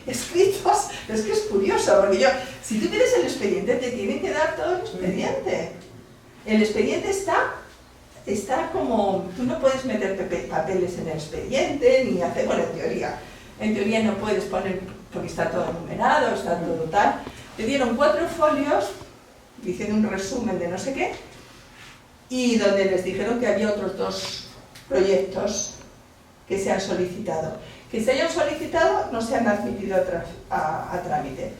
escritos. Es que es curioso, porque si tú tienes el expediente, te tienen que dar todo el expediente. El expediente está como, tú no puedes meter papeles en el expediente, ni hacer, bueno, en teoría no puedes poner porque está todo numerado, está todo tal. Le dieron 4 folios diciendo un resumen de no sé qué, y donde les dijeron que había otros 2 proyectos que se han solicitado. Que se hayan solicitado no se han admitido a trámite,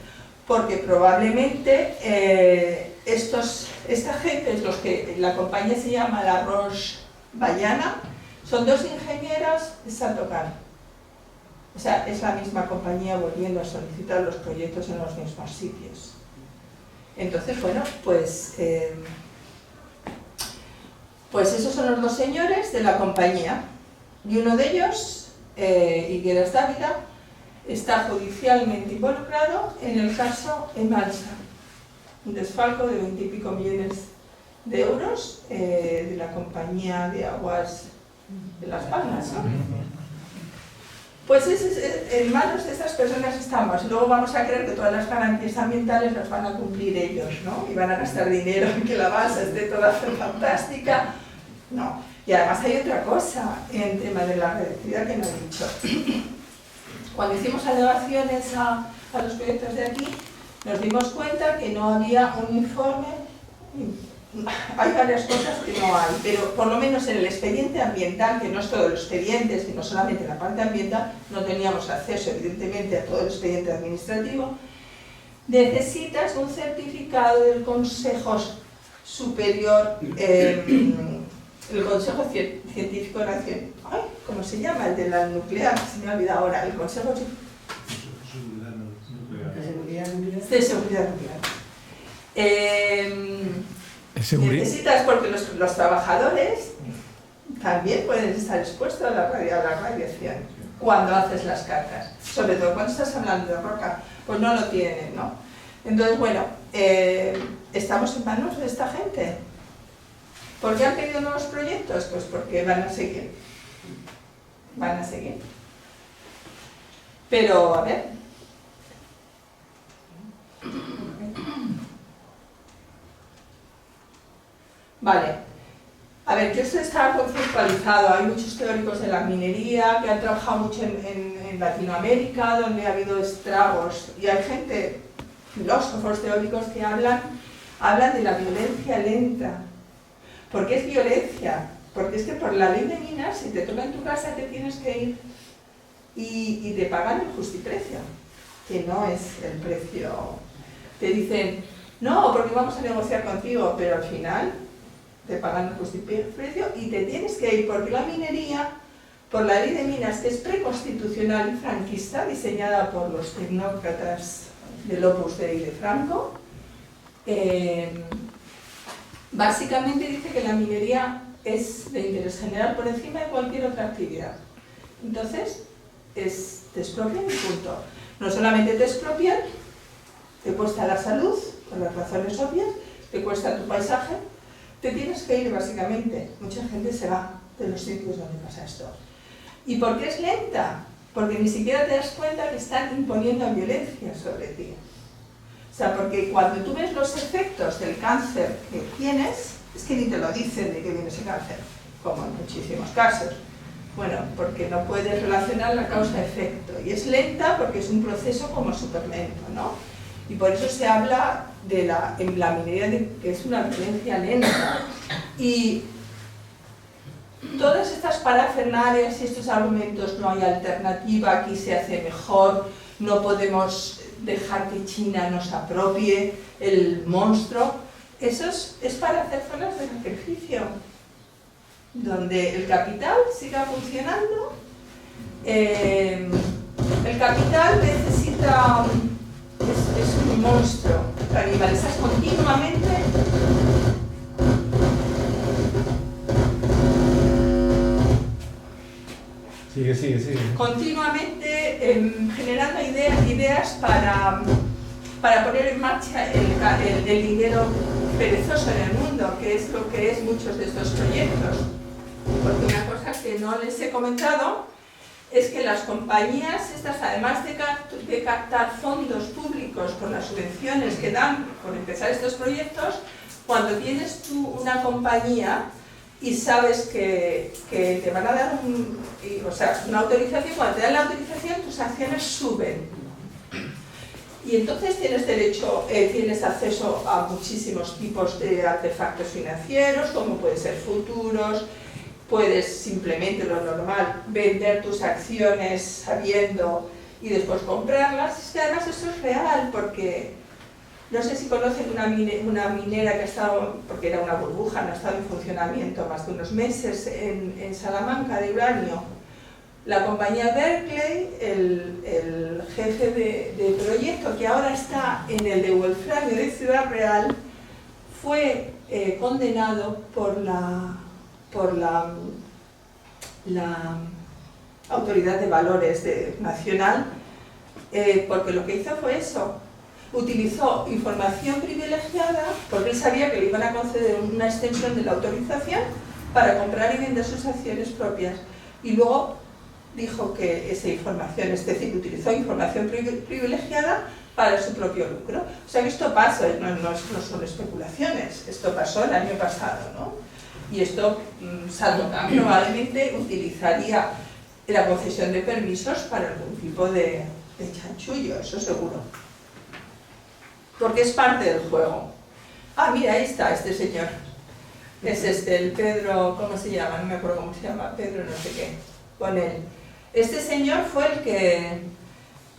porque probablemente esta gente, los que la compañía se llama La Roche Bayana, son 2 ingenieras de Santocan. O sea, es la misma compañía volviendo a solicitar los proyectos en los mismos sitios. Entonces, bueno, pues esos son los 2 señores de la compañía. Y uno de ellos, Higueras Dávila, está judicialmente involucrado en el caso Emalsa, un desfalco de 20 y pico millones de euros de la compañía de aguas de Las Palmas, ¿no? Pues en manos de estas personas estamos. Luego vamos a creer que todas las garantías ambientales las van a cumplir ellos, ¿no? Y van a gastar dinero en que la base esté toda fantástica. No. Y además hay otra cosa en tema de la radioactividad que no he dicho. Cuando hicimos alegaciones a los proyectos de aquí, nos dimos cuenta que no había un informe. Hay varias cosas que no hay, pero por lo menos en el expediente ambiental, que no es todo el expediente, sino solamente la parte ambiental, no teníamos acceso evidentemente a todo el expediente administrativo. Necesitas un certificado del Consejo Superior, el Consejo Científico Nacional, ¿cómo se llama? El de la nuclear, se me ha olvidado ahora, el Consejo de Seguridad Nuclear. Necesitas, porque los trabajadores también pueden estar expuestos a la radiación cuando haces las cartas, sobre todo cuando estás hablando de roca, pues no lo tienen, ¿no? Entonces, bueno, estamos en manos de esta gente. ¿Por qué han pedido nuevos proyectos? Pues porque van a seguir. Van a seguir. Pero, a ver. Vale. A ver, que esto está conceptualizado. Hay muchos teóricos de la minería que han trabajado mucho en Latinoamérica, donde ha habido estragos. Y hay gente, filósofos teóricos, que hablan de la violencia lenta. ¿Por qué es violencia? Porque es que por la ley de minas, si te toca en tu casa, te tienes que ir y te pagan el justiprecio, que no es el precio. Te dicen, no, porque vamos a negociar contigo, pero al final te pagan el justiprecio y te tienes que ir, porque la minería, por la ley de minas, que es preconstitucional y franquista, diseñada por los tecnócratas del Opus Dei de Franco, básicamente dice que la minería es de interés general por encima de cualquier otra actividad. Entonces, te expropian y punto. No solamente te expropian, te cuesta la salud, por las razones obvias, te cuesta tu paisaje, te tienes que ir básicamente. Mucha gente se va de los sitios donde pasa esto. ¿Y por qué es lenta? Porque ni siquiera te das cuenta que están imponiendo violencia sobre ti. O sea, porque cuando tú ves los efectos del cáncer que tienes, es que ni te lo dicen de que viene ese cáncer, como en muchísimos casos. Bueno, porque no puedes relacionar la causa-efecto. Y es lenta porque es un proceso como superlento, ¿no? Y por eso se habla en la minería de que es una violencia lenta. Y todas estas parafernalias y estos argumentos, no hay alternativa, aquí se hace mejor, no podemos dejar que China nos apropie el monstruo, eso es para hacer zonas de sacrificio, donde el capital siga funcionando. El capital necesita, es un monstruo, canibalizas continuamente. Sigue. Continuamente generando ideas para poner en marcha el dinero perezoso en el mundo, que es lo que es muchos de estos proyectos. Porque una cosa que no les he comentado es que las compañías estas, además de captar fondos públicos por las subvenciones que dan por empezar estos proyectos, cuando tienes tú una compañía y sabes que te van a dar una autorización, cuando te dan la autorización tus acciones suben. Y entonces tienes acceso a muchísimos tipos de artefactos financieros, como pueden ser futuros, puedes simplemente, lo normal, vender tus acciones sabiendo y después comprarlas. Es que además eso es real, porque no sé si conocen una minera que ha estado, porque era una burbuja, no ha estado en funcionamiento más de unos meses en Salamanca, de uranio. La compañía Berkeley, el jefe de proyecto, que ahora está en el de Wolframio de Ciudad Real, fue condenado por la Autoridad de Valores Nacional, porque lo que hizo fue eso. Utilizó información privilegiada, porque él sabía que le iban a conceder una extensión de la autorización para comprar y vender sus acciones propias. Y luego dijo que esa información, es decir, utilizó información privilegiada para su propio lucro. O sea que esto pasa, no son especulaciones, esto pasó el año pasado, ¿no? Y esto, Sandokan probablemente utilizaría la concesión de permisos para algún tipo de chanchullo, eso seguro. Porque es parte del juego. Ah, mira, ahí está este señor. Es el Pedro, ¿cómo se llama? No me acuerdo cómo se llama, Pedro no sé qué, con él. Este señor fue lo que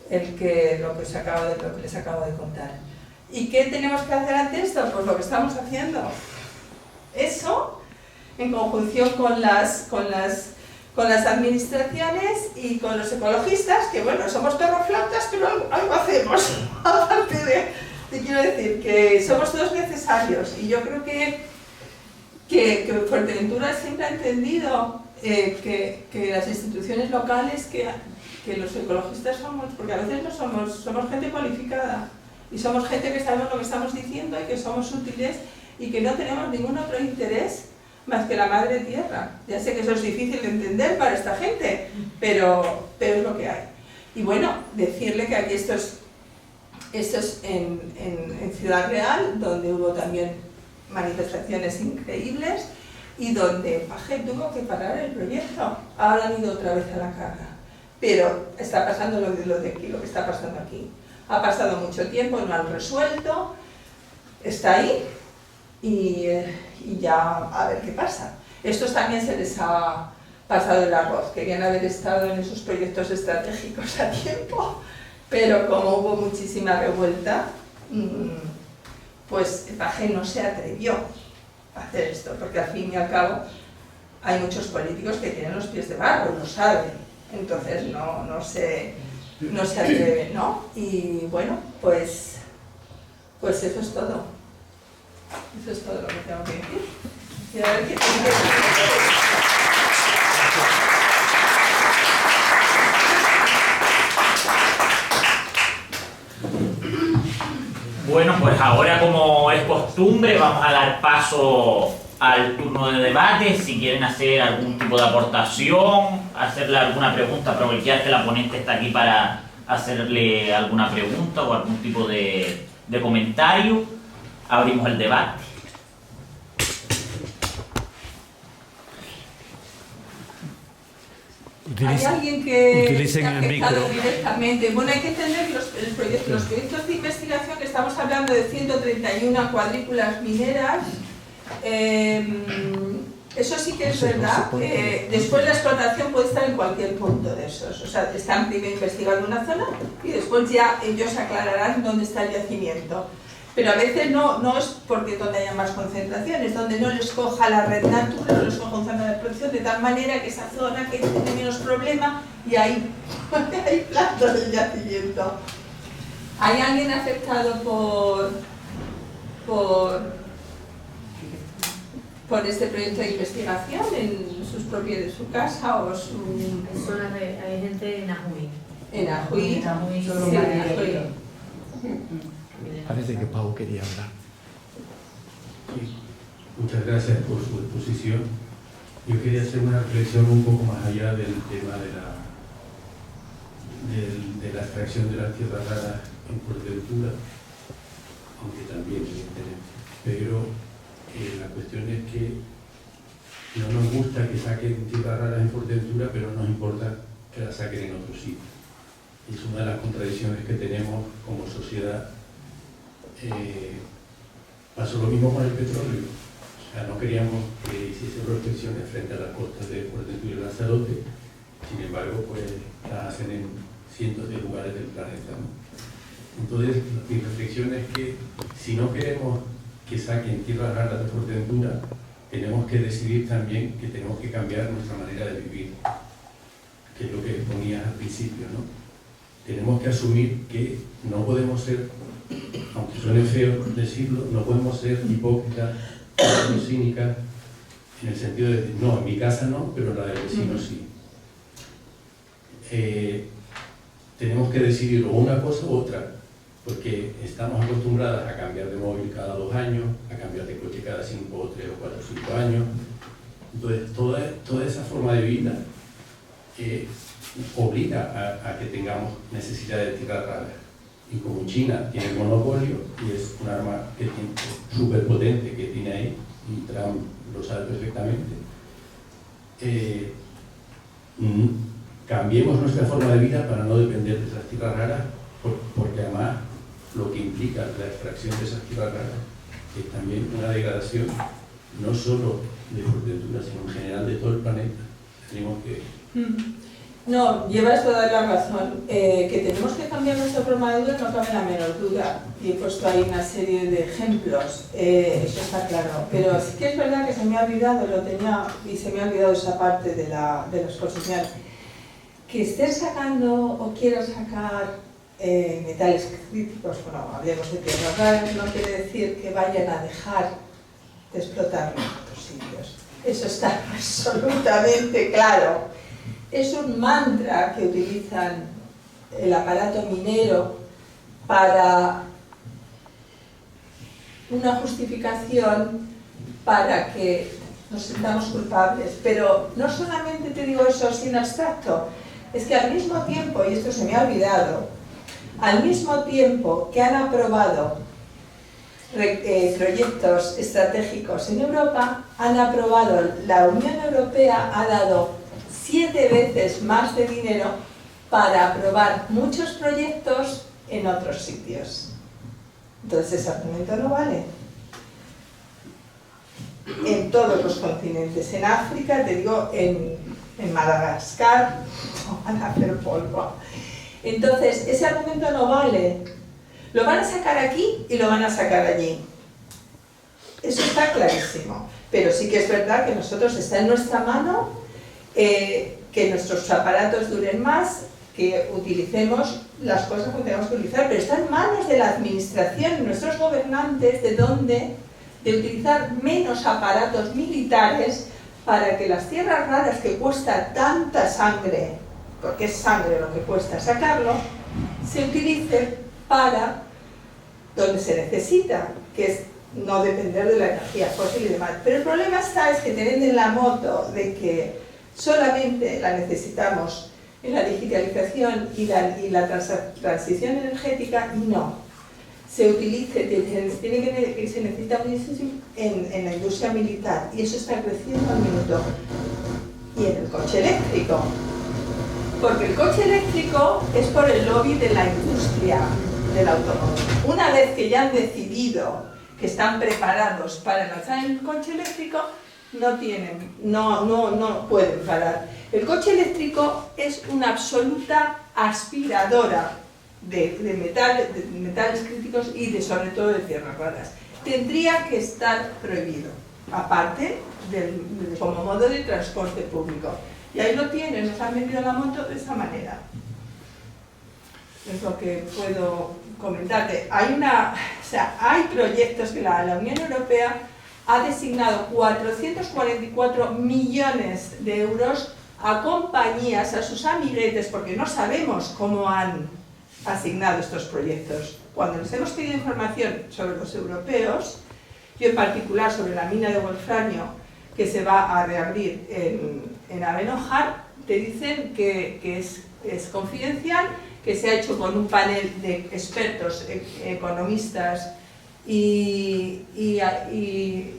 les acabo de contar. ¿Y qué tenemos que hacer ante esto? Pues lo que estamos haciendo. Eso, en conjunción con las administraciones y con los ecologistas, que bueno, somos perroflautas, pero algo hacemos. Aparte te quiero decir que somos todos necesarios, y yo creo que Fuerteventura siempre ha entendido que las instituciones locales, que los ecologistas somos, porque a veces no somos gente cualificada, y somos gente que sabemos lo que estamos diciendo y que somos útiles y que no tenemos ningún otro interés más que la madre tierra. Ya sé que eso es difícil de entender para esta gente, pero es lo que hay. Y bueno, decirle que aquí esto es en Ciudad Real, donde hubo también manifestaciones increíbles y donde Paje tuvo que parar el proyecto. Ahora han ido otra vez a la carga. Pero está pasando lo de aquí, lo que está pasando aquí. Ha pasado mucho tiempo, no han resuelto, está ahí y ya a ver qué pasa. Estos también se les ha pasado el arroz, querían haber estado en esos proyectos estratégicos a tiempo, pero como hubo muchísima revuelta, pues Paje no se atrevió a hacer esto, porque al fin y al cabo hay muchos políticos que tienen los pies de barro, lo saben, entonces no se atreven, ¿no? Y bueno, pues eso es todo. Eso es todo lo que tengo que decir. Y a ver qué Bueno, pues ahora, como es costumbre, vamos a dar paso al turno de debate. Si quieren hacer algún tipo de aportación, hacerle alguna pregunta, aprovechar que la ponente está aquí para hacerle alguna pregunta o algún tipo de comentario, abrimos el debate. ¿Hay alguien que utilicen el micro directamente? Bueno, hay que entender que los proyectos de investigación, que estamos hablando de 131 cuadrículas mineras, eso sí que es verdad. Después la explotación puede estar en cualquier punto de esos. O sea, están primero investigando una zona y después ya ellos aclararán dónde está el yacimiento. Pero a veces no es porque donde haya más concentraciones, donde no les coja la red Natura, no les coja una zona de producción, de tal manera que esa zona que tiene menos problema y hay plantas del yacimiento. ¿Hay alguien afectado por este proyecto de investigación en su casa o su...? Hay gente en Ajuy. En Ajuy. En Ajuy, Sí, solo en Ajuy. Ajuy. Parece que Pau quería hablar. Sí, muchas gracias por su exposición. Yo quería hacer una reflexión un poco más allá del tema de la extracción de las tierras raras en Fuerteventura, aunque también evidentemente. Pero la cuestión es que no nos gusta que saquen tierras raras en Fuerteventura, pero nos importa que las saquen en otro sitio. es una de las contradicciones que tenemos como sociedad. Pasó lo mismo con el petróleo. O sea, no queríamos que hiciese prospecciones frente a las costas de Fuerteventura y Lanzarote, sin embargo, pues las hacen en cientos de lugares del planeta, ¿no? Entonces, mi reflexión es que si no queremos que saquen tierras raras de Fuerteventura, tenemos que decidir también que tenemos que cambiar nuestra manera de vivir, que es lo que ponías al principio, ¿no? Tenemos que asumir que no podemos ser, aunque suene feo decirlo, no podemos ser hipócritas o cínicas en el sentido de decir, no, en mi casa no, pero en la del vecino sí. Tenemos que decidir o una cosa u otra, porque estamos acostumbradas a cambiar de móvil cada 2 años, a cambiar de coche cada 5 o 3 o 4 o 5 años. Entonces, toda esa forma de vida obliga a que tengamos necesidad de tierras raras. Y como China tiene el monopolio y es un arma que tiene súper potente que tiene ahí, y Trump lo sabe perfectamente, cambiemos nuestra forma de vida para no depender de esas tierras raras, porque además lo que implica la extracción de esas tierras raras es también una degradación no solo de Fuerteventura, sino en general de todo el planeta. Tenemos que... No, llevas toda la razón. Que tenemos que cambiar nuestra forma de vida no cabe la menor duda. Y he puesto ahí una serie de ejemplos, eso está claro. Pero sí que es verdad que se me ha olvidado, lo tenía, y se me ha olvidado esa parte de la exposición. Que estés sacando o quieras sacar metales críticos, bueno, hablemos de tierras raras, no quiere decir que vayan a dejar de explotar en otros sitios. Eso está absolutamente claro. Es un mantra que utilizan el aparato minero para una justificación para que nos sintamos culpables. Pero no solamente te digo eso sin abstracto, es que al mismo tiempo, y esto se me ha olvidado, al mismo tiempo que han aprobado proyectos estratégicos en Europa, han aprobado, la Unión Europea ha dado 7 veces más de dinero para aprobar muchos proyectos en otros sitios. Entonces ese argumento no vale. En todos los continentes, en África, te digo, en Madagascar, no van a hacer polvo. Entonces ese argumento no vale. Lo van a sacar aquí y lo van a sacar allí. Eso está clarísimo. Pero sí que es verdad que nosotros está en nuestra mano que nuestros aparatos duren más, que utilicemos las cosas que tenemos que utilizar, pero está en manos de la administración y nuestros gobernantes de utilizar menos aparatos militares para que las tierras raras que cuesta tanta sangre, porque es sangre lo que cuesta sacarlo, se utilice para donde se necesita, que es no depender de la energía fósil y demás. Pero el problema es que te venden la moto de que solamente la necesitamos en la digitalización y la transición energética, y no. Se necesita en la industria militar, y eso está creciendo al minuto. Y en el coche eléctrico. Porque el coche eléctrico es por el lobby de la industria del automóvil. Una vez que ya han decidido que están preparados para lanzar el coche eléctrico, no pueden parar. El coche eléctrico es una absoluta aspiradora de metales críticos y sobre todo de tierras raras. Tendría que estar prohibido, aparte como modo de transporte público. Y ahí lo tienen, nos han vendido la moto de esa manera. Es lo que puedo comentarte. Hay proyectos que la Unión Europea ha designado 444 millones de euros a compañías, a sus amiguetes, porque no sabemos cómo han asignado estos proyectos. Cuando les hemos pedido información sobre los europeos, y en particular sobre la mina de wolframio que se va a reabrir en Avenojar, te dicen que es confidencial, que se ha hecho con un panel de expertos, economistas y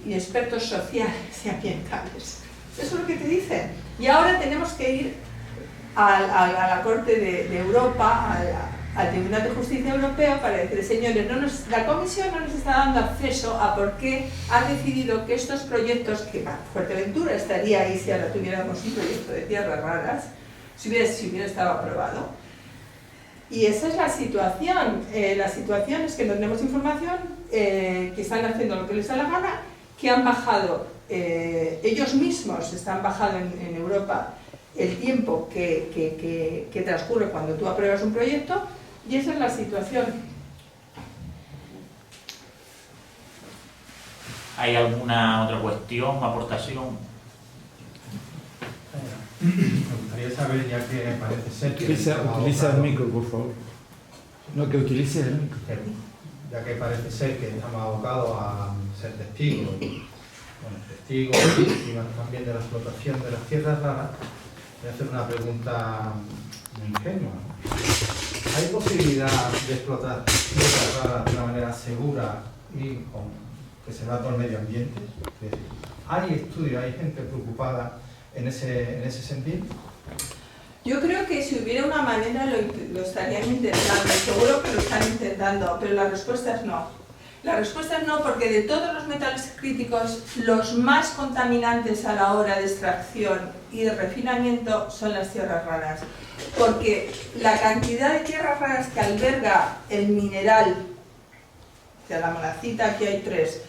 expertos sociales y ambientales. Eso es lo que te dicen. Y ahora tenemos que ir a la Corte de Europa, al Tribunal de Justicia Europeo, para decir, señores, la Comisión no nos está dando acceso a por qué ha decidido que estos proyectos, que Fuerteventura estaría ahí si ahora tuviéramos un proyecto de tierras raras, si hubiera estado aprobado. Y esa es la situación. La situación es que no tenemos información, que están haciendo lo que les da la gana, que han bajado, ellos mismos están bajando en Europa el tiempo que transcurre cuando tú apruebas un proyecto, y esa es la situación. ¿Hay alguna otra cuestión o aportación? Me gustaría saber, ya que parece ser que... Utiliza el micro, por favor. No, que utilice el micro. Ya que parece ser que estamos abocados a ser testigos, víctimas también de la explotación de las tierras raras, voy a hacer una pregunta muy ingenua. ¿Hay posibilidad de explotar tierras raras de una manera segura y que se va a todo el medio ambiente? Es decir, ¿hay estudios, hay gente preocupada en ese sentido? Yo creo que si hubiera una manera lo estarían intentando, seguro que lo están intentando, pero la respuesta es no. La respuesta es no, porque de todos los metales críticos, los más contaminantes a la hora de extracción y de refinamiento son las tierras raras. Porque la cantidad de tierras raras que alberga el mineral, de la monacita, aquí hay 3,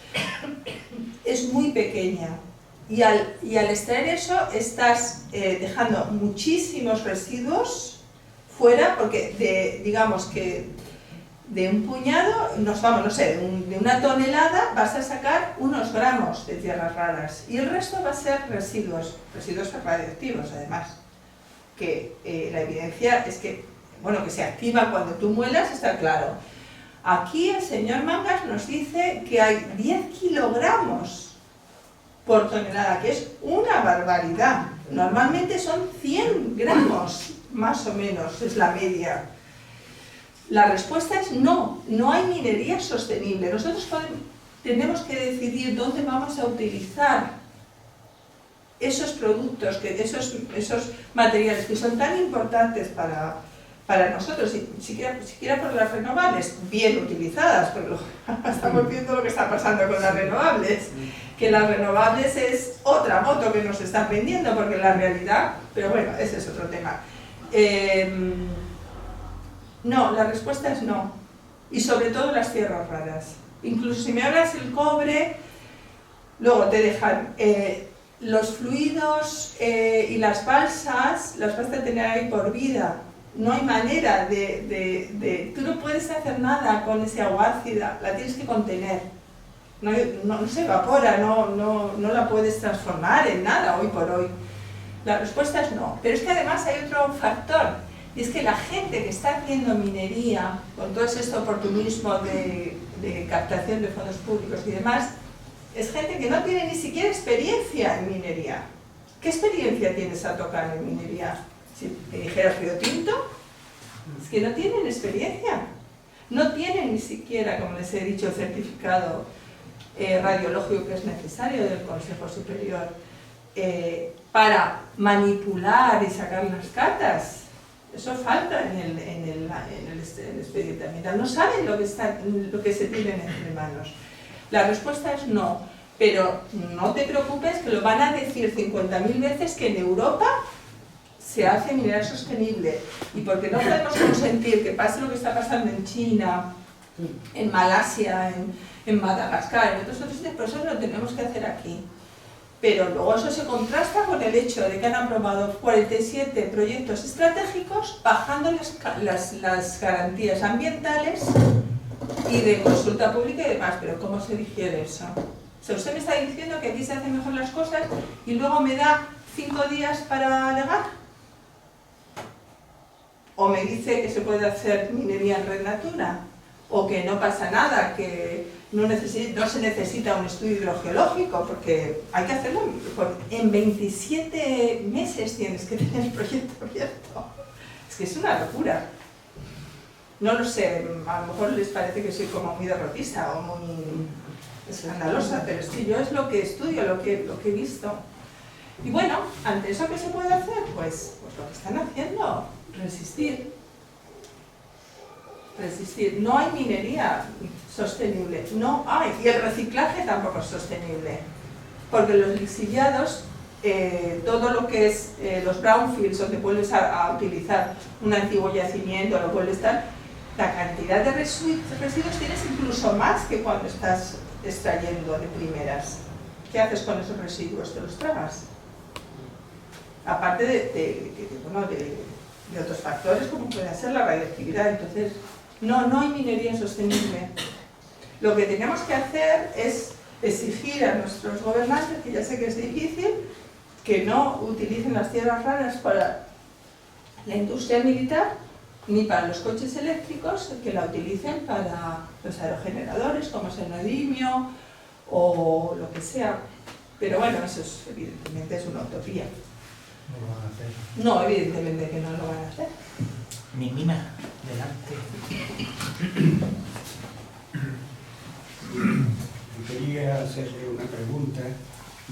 es muy pequeña. Y al extraer eso estás dejando muchísimos residuos fuera, porque digamos que de un puñado, no sé, de una tonelada vas a sacar unos gramos de tierras raras y el resto va a ser residuos radioactivos además, que la evidencia es que, bueno, que se activa cuando tú muelas, está claro. Aquí el señor Mangas nos dice que hay 10 kilogramos por tonelada, que es una barbaridad. Normalmente son 100 gramos, más o menos, es la media. La respuesta es no, no hay minería sostenible. Nosotros tenemos que decidir dónde vamos a utilizar esos productos, esos materiales que son tan importantes para nosotros, siquiera por las renovables, bien utilizadas, porque estamos viendo lo que está pasando con las renovables, que las renovables es otra moto que nos están vendiendo, porque la realidad, pero bueno, ese es otro tema. No, la respuesta es no, y sobre todo las tierras raras. Incluso si me hablas el cobre, luego te dejan los fluidos y las balsas, las vas a tener ahí por vida. No hay manera tú no puedes hacer nada con ese agua ácida, la tienes que contener. No se evapora, no la puedes transformar en nada hoy por hoy. La respuesta es no. Pero es que además hay otro factor, y es que la gente que está haciendo minería, con todo este oportunismo de captación de fondos públicos y demás, es gente que no tiene ni siquiera experiencia en minería. ¿Qué experiencia tienes a tocar en minería? Si te dijeras Río Tinto, es que no tienen experiencia. No tienen ni siquiera, como les he dicho, el certificado radiológico que es necesario del Consejo Superior para manipular y sacar las catas. Eso falta en el expediente ambiental. No saben lo que se tienen entre manos. La respuesta es no, pero no te preocupes, que lo van a decir 50.000 veces que en Europa se hace minería sostenible, y porque no podemos consentir que pase lo que está pasando en China, en Malasia, en Madagascar, en otros sitios, por eso lo tenemos que hacer aquí. Pero luego eso se contrasta con el hecho de que han aprobado 47 proyectos estratégicos bajando las garantías ambientales y de consulta pública y demás. Pero ¿cómo se digiere eso? O sea, usted me está diciendo que aquí se hacen mejor las cosas y luego me da 5 días para alegar. O me dice que se puede hacer minería en Red Natura, o que no pasa nada, que no se necesita un estudio hidrogeológico, porque hay que hacerlo. En 27 meses tienes que tener el proyecto abierto. Es que es una locura. No lo sé, a lo mejor les parece que soy como muy derrotista o muy escandalosa, pero es que yo es lo que estudio, lo que he visto. Y bueno, ante eso, ¿qué se puede hacer? Pues lo que están haciendo, resistir. Resistir. No hay minería sostenible, no hay. Y el reciclaje tampoco es sostenible. Porque los lixiviados, todo lo que es los brownfields, donde vuelves a utilizar un antiguo yacimiento, lo vuelves a la cantidad de residuos tienes incluso más que cuando estás extrayendo de primeras. ¿Qué haces con esos residuos? ¿Te los tragas? Aparte de otros factores como puede ser la radioactividad. Entonces, no hay minería sostenible. Lo que tenemos que hacer es exigir a nuestros gobernantes, que ya sé que es difícil, que no utilicen las tierras raras para la industria militar ni para los coches eléctricos, que la utilicen para los aerogeneradores como es el neodimio o lo que sea. Pero bueno, eso evidentemente es una utopía. No lo van a hacer. No, evidentemente que no lo van a hacer. Nina, delante. Quería hacerle una pregunta,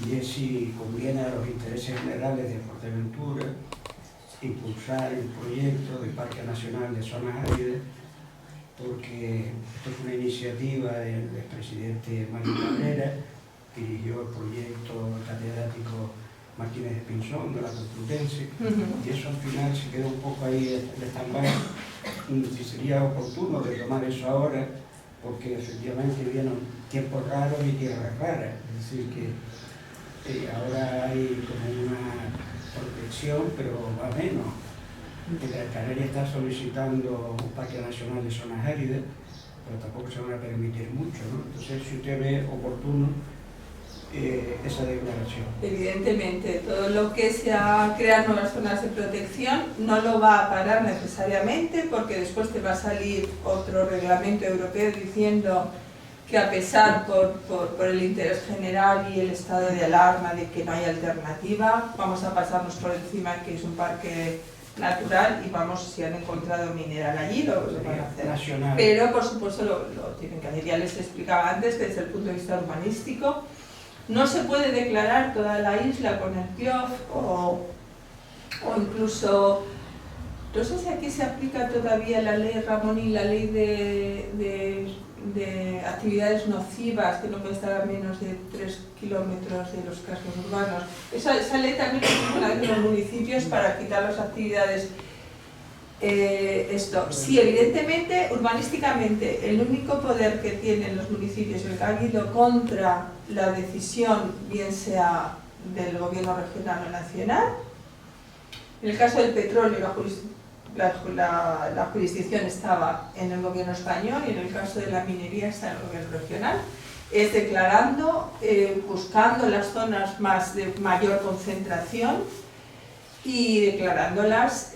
y es si conviene a los intereses generales de Fuerteventura impulsar el proyecto de Parque Nacional de Zonas Áridas, porque esto es una iniciativa del expresidente Mario Cabrera, que dirigió el proyecto catedrático Martínez de Pinzón de la Complutense, y eso al final se quedó un poco ahí de stand-by. Si sería oportuno retomar eso ahora, porque efectivamente vienen tiempos raros y tierras raras, es decir que ahora hay como una protección, pero va menos. Gran Canaria está solicitando un parque nacional de zonas áridas, pero tampoco se van a permitir mucho, ¿no? Entonces, si usted ve oportuno esa declaración. Evidentemente, todo lo que sea crear nuevas zonas de protección no lo va a parar necesariamente, porque después te va a salir otro reglamento europeo diciendo que a pesar por el interés general y el estado de alarma de que no hay alternativa, vamos a pasarnos por encima que es un parque natural y vamos, si han encontrado mineral allí, lo van a hacer. Nacional. Pero por supuesto lo tienen que hacer. Ya les explicaba antes que desde el punto de vista urbanístico no se puede declarar toda la isla con el PIOF o incluso, no sé si aquí se aplica todavía la ley Ramón y la ley de actividades nocivas que no puede estar a menos de 3 kilómetros de los cascos urbanos. Esa ley también es una de los municipios para quitar las actividades. Sí, evidentemente, urbanísticamente, el único poder que tienen los municipios, el que ha ido contra la decisión, bien sea del gobierno regional o nacional. En el caso del petróleo, la jurisdicción estaba en el gobierno español, y en el caso de la minería está en el gobierno regional, es declarando, buscando las zonas de mayor concentración y declarándolas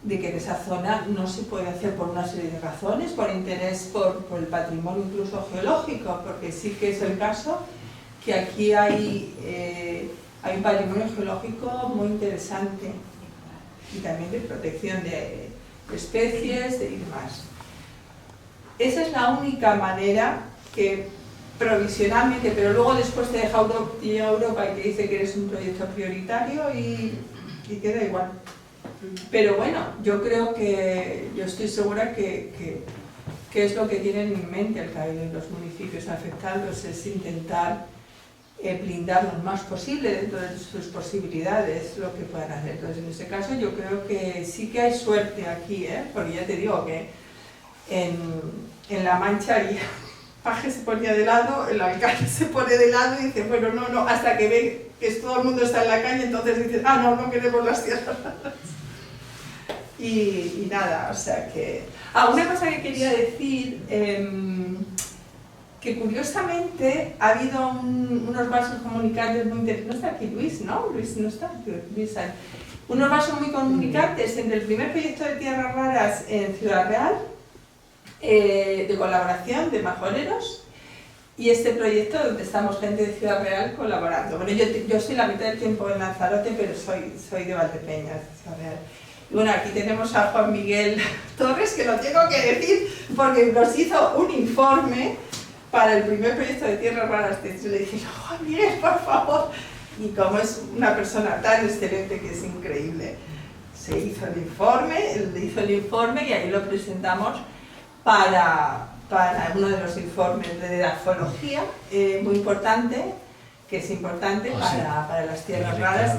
de que en esa zona no se puede hacer por una serie de razones, por interés, por el patrimonio incluso geológico, porque sí que es el caso que aquí hay un patrimonio geológico muy interesante y también de protección de especies y demás. Esa es la única manera que provisionalmente, pero luego después te deja Europa y te dice que eres un proyecto prioritario y queda igual. Pero bueno, yo estoy segura que es lo que tienen en mente el Cabildo y los municipios afectados, es intentar blindar lo más posible dentro de sus posibilidades lo que puedan hacer. Entonces, en este caso yo creo que sí que hay suerte aquí, porque ya te digo que en La Mancha y Paje se ponía de lado, el alcalde se pone de lado y dice, bueno, no, hasta que ve que todo el mundo está en la calle, entonces dice, no queremos las tierras. Y nada, o sea que... una cosa que quería decir, que curiosamente ha habido unos vasos comunicantes muy interesantes. No está aquí Luis, ¿no? Luis no está, Luis hay. Unos vasos muy comunicantes entre el primer proyecto de tierras raras en Ciudad Real, de colaboración de majoreros, y este proyecto donde estamos gente de Ciudad Real colaborando. Bueno, yo estoy la mitad del tiempo en Lanzarote, pero soy de Valdepeñas, de Ciudad Real. Y bueno, aquí tenemos a Juan Miguel Torres, que lo tengo que decir porque nos hizo un informe para el primer proyecto de Tierras Raras. Yo le dije, no, Juan Miguel, por favor. Y como es una persona tan excelente que es increíble, se hizo el informe, él hizo el informe y ahí lo presentamos para uno de los informes de grafología, muy importante, que es importante para las tierras raras.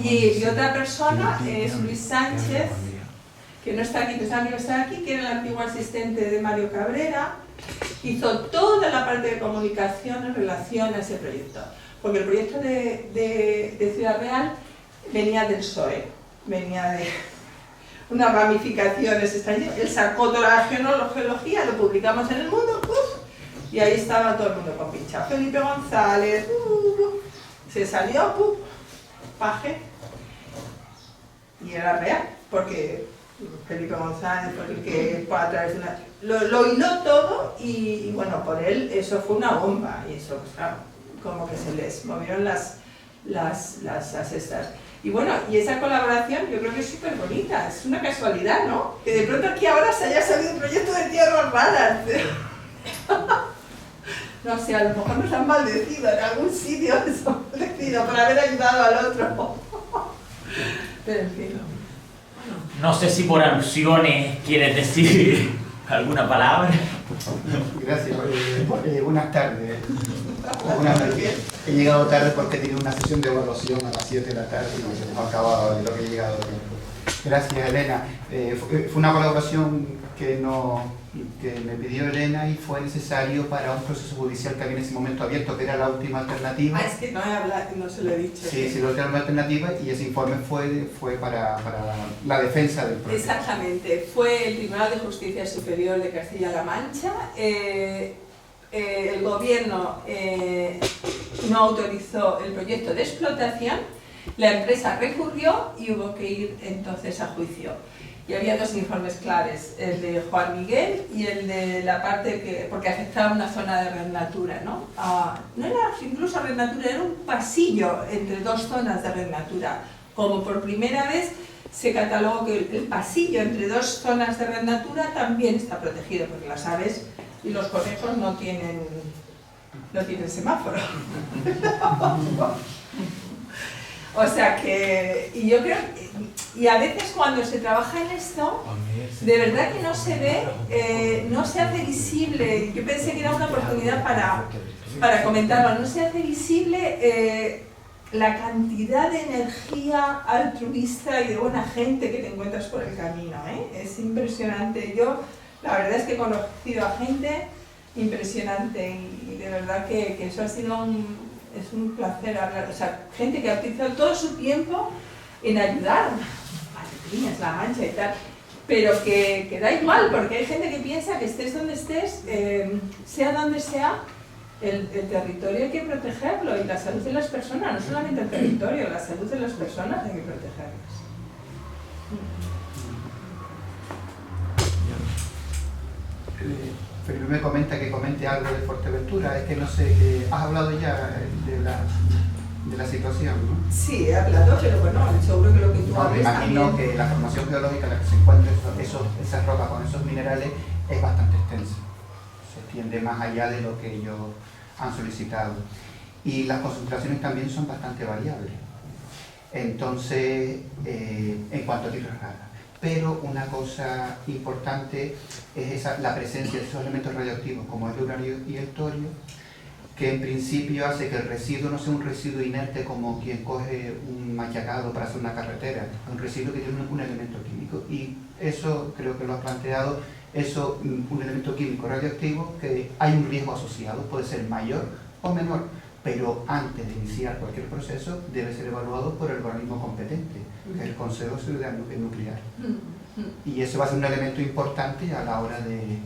Y otra persona es Luis Sánchez, que no está aquí, pensaba que está aquí, que era el antiguo asistente de Mario Cabrera, hizo toda la parte de comunicación en relación a ese proyecto. Porque el proyecto de Ciudad Real venía del PSOE, venía de unas ramificaciones extrañas. Él sacó toda la geología, lo publicamos en El Mundo, y ahí estaba todo el mundo con pinchado. Felipe González, se salió, paje, y era real, porque Felipe González fue el que a través de una... Lo hiló todo y bueno, por él eso fue una bomba, y eso, pues claro, como que se les movieron las estas. Y bueno, y esa colaboración yo creo que es súper bonita, es una casualidad, ¿no? Que de pronto aquí ahora se haya salido un proyecto de Tierras Raras. No sé, a lo mejor nos han maldecido en algún sitio, nos han maldecido por haber ayudado al otro. Pero en fin. No sé si por alusiones quieres decir alguna palabra. Gracias. Buenas tardes. Buenas noches. He llegado tarde porque tenía una sesión de evaluación a las 7 de la tarde y no he acabado de lo que he llegado a tiempo. Gracias, Elena. Fue una colaboración que me pidió Elena y fue necesario para un proceso judicial que había en ese momento abierto, que era la última alternativa. Es que no he hablado, no se lo he dicho. Sí, la última alternativa, y ese informe fue para la defensa del proyecto. Exactamente. Fue el Tribunal de Justicia Superior de Castilla-La Mancha. El gobierno no autorizó el proyecto de explotación, la empresa recurrió y hubo que ir entonces a juicio. Y había dos informes claves, el de Juan Miguel y el de la parte que, porque afectaba una zona de red natura, ¿no? No era incluso red natura, era un pasillo entre dos zonas de red natura. Como por primera vez se catalogó que el pasillo entre dos zonas de red natura también está protegido, porque las aves y los conejos no tienen semáforo. O sea que, y yo creo, y a veces cuando se trabaja en esto, de verdad que no se ve, no se hace visible. Yo pensé que era una oportunidad para comentarlo, no se hace visible la cantidad de energía altruista y de buena gente que te encuentras por el camino, ¿eh? Es impresionante. Yo, la verdad es que he conocido a gente impresionante y de verdad que eso ha sido es un placer hablar. O sea, gente que ha utilizado todo su tiempo en ayudar, Valdepeñas, La Mancha y tal, pero que da igual, porque hay gente que piensa que estés donde estés, sea donde sea, el territorio hay que protegerlo y la salud de las personas, no solamente el territorio, la salud de las personas hay que protegerlas. Felipe me comenta que comente algo de Fuerteventura, es que no sé, has hablado ya de la situación, ¿no? Sí, he hablado, pero bueno, seguro que lo que tú No, me hables imagino también. que la formación geológica en la que se encuentran esas rocas con esos minerales es bastante extensa, se extiende más allá de lo que ellos han solicitado. Y las concentraciones también son bastante variables. Entonces, en cuanto a tierras raras. Pero una cosa importante es la presencia de esos elementos radioactivos como el uranio y el torio, que en principio hace que el residuo no sea un residuo inerte como quien coge un machacado para hacer una carretera, es un residuo que tiene un elemento químico. Y eso, creo que lo has planteado, eso, un elemento químico radioactivo que hay un riesgo asociado, puede ser mayor o menor, pero antes de iniciar cualquier proceso debe ser evaluado por el organismo competente, que es el Consejo de Seguridad Nuclear. Y eso va a ser un elemento importante a la hora de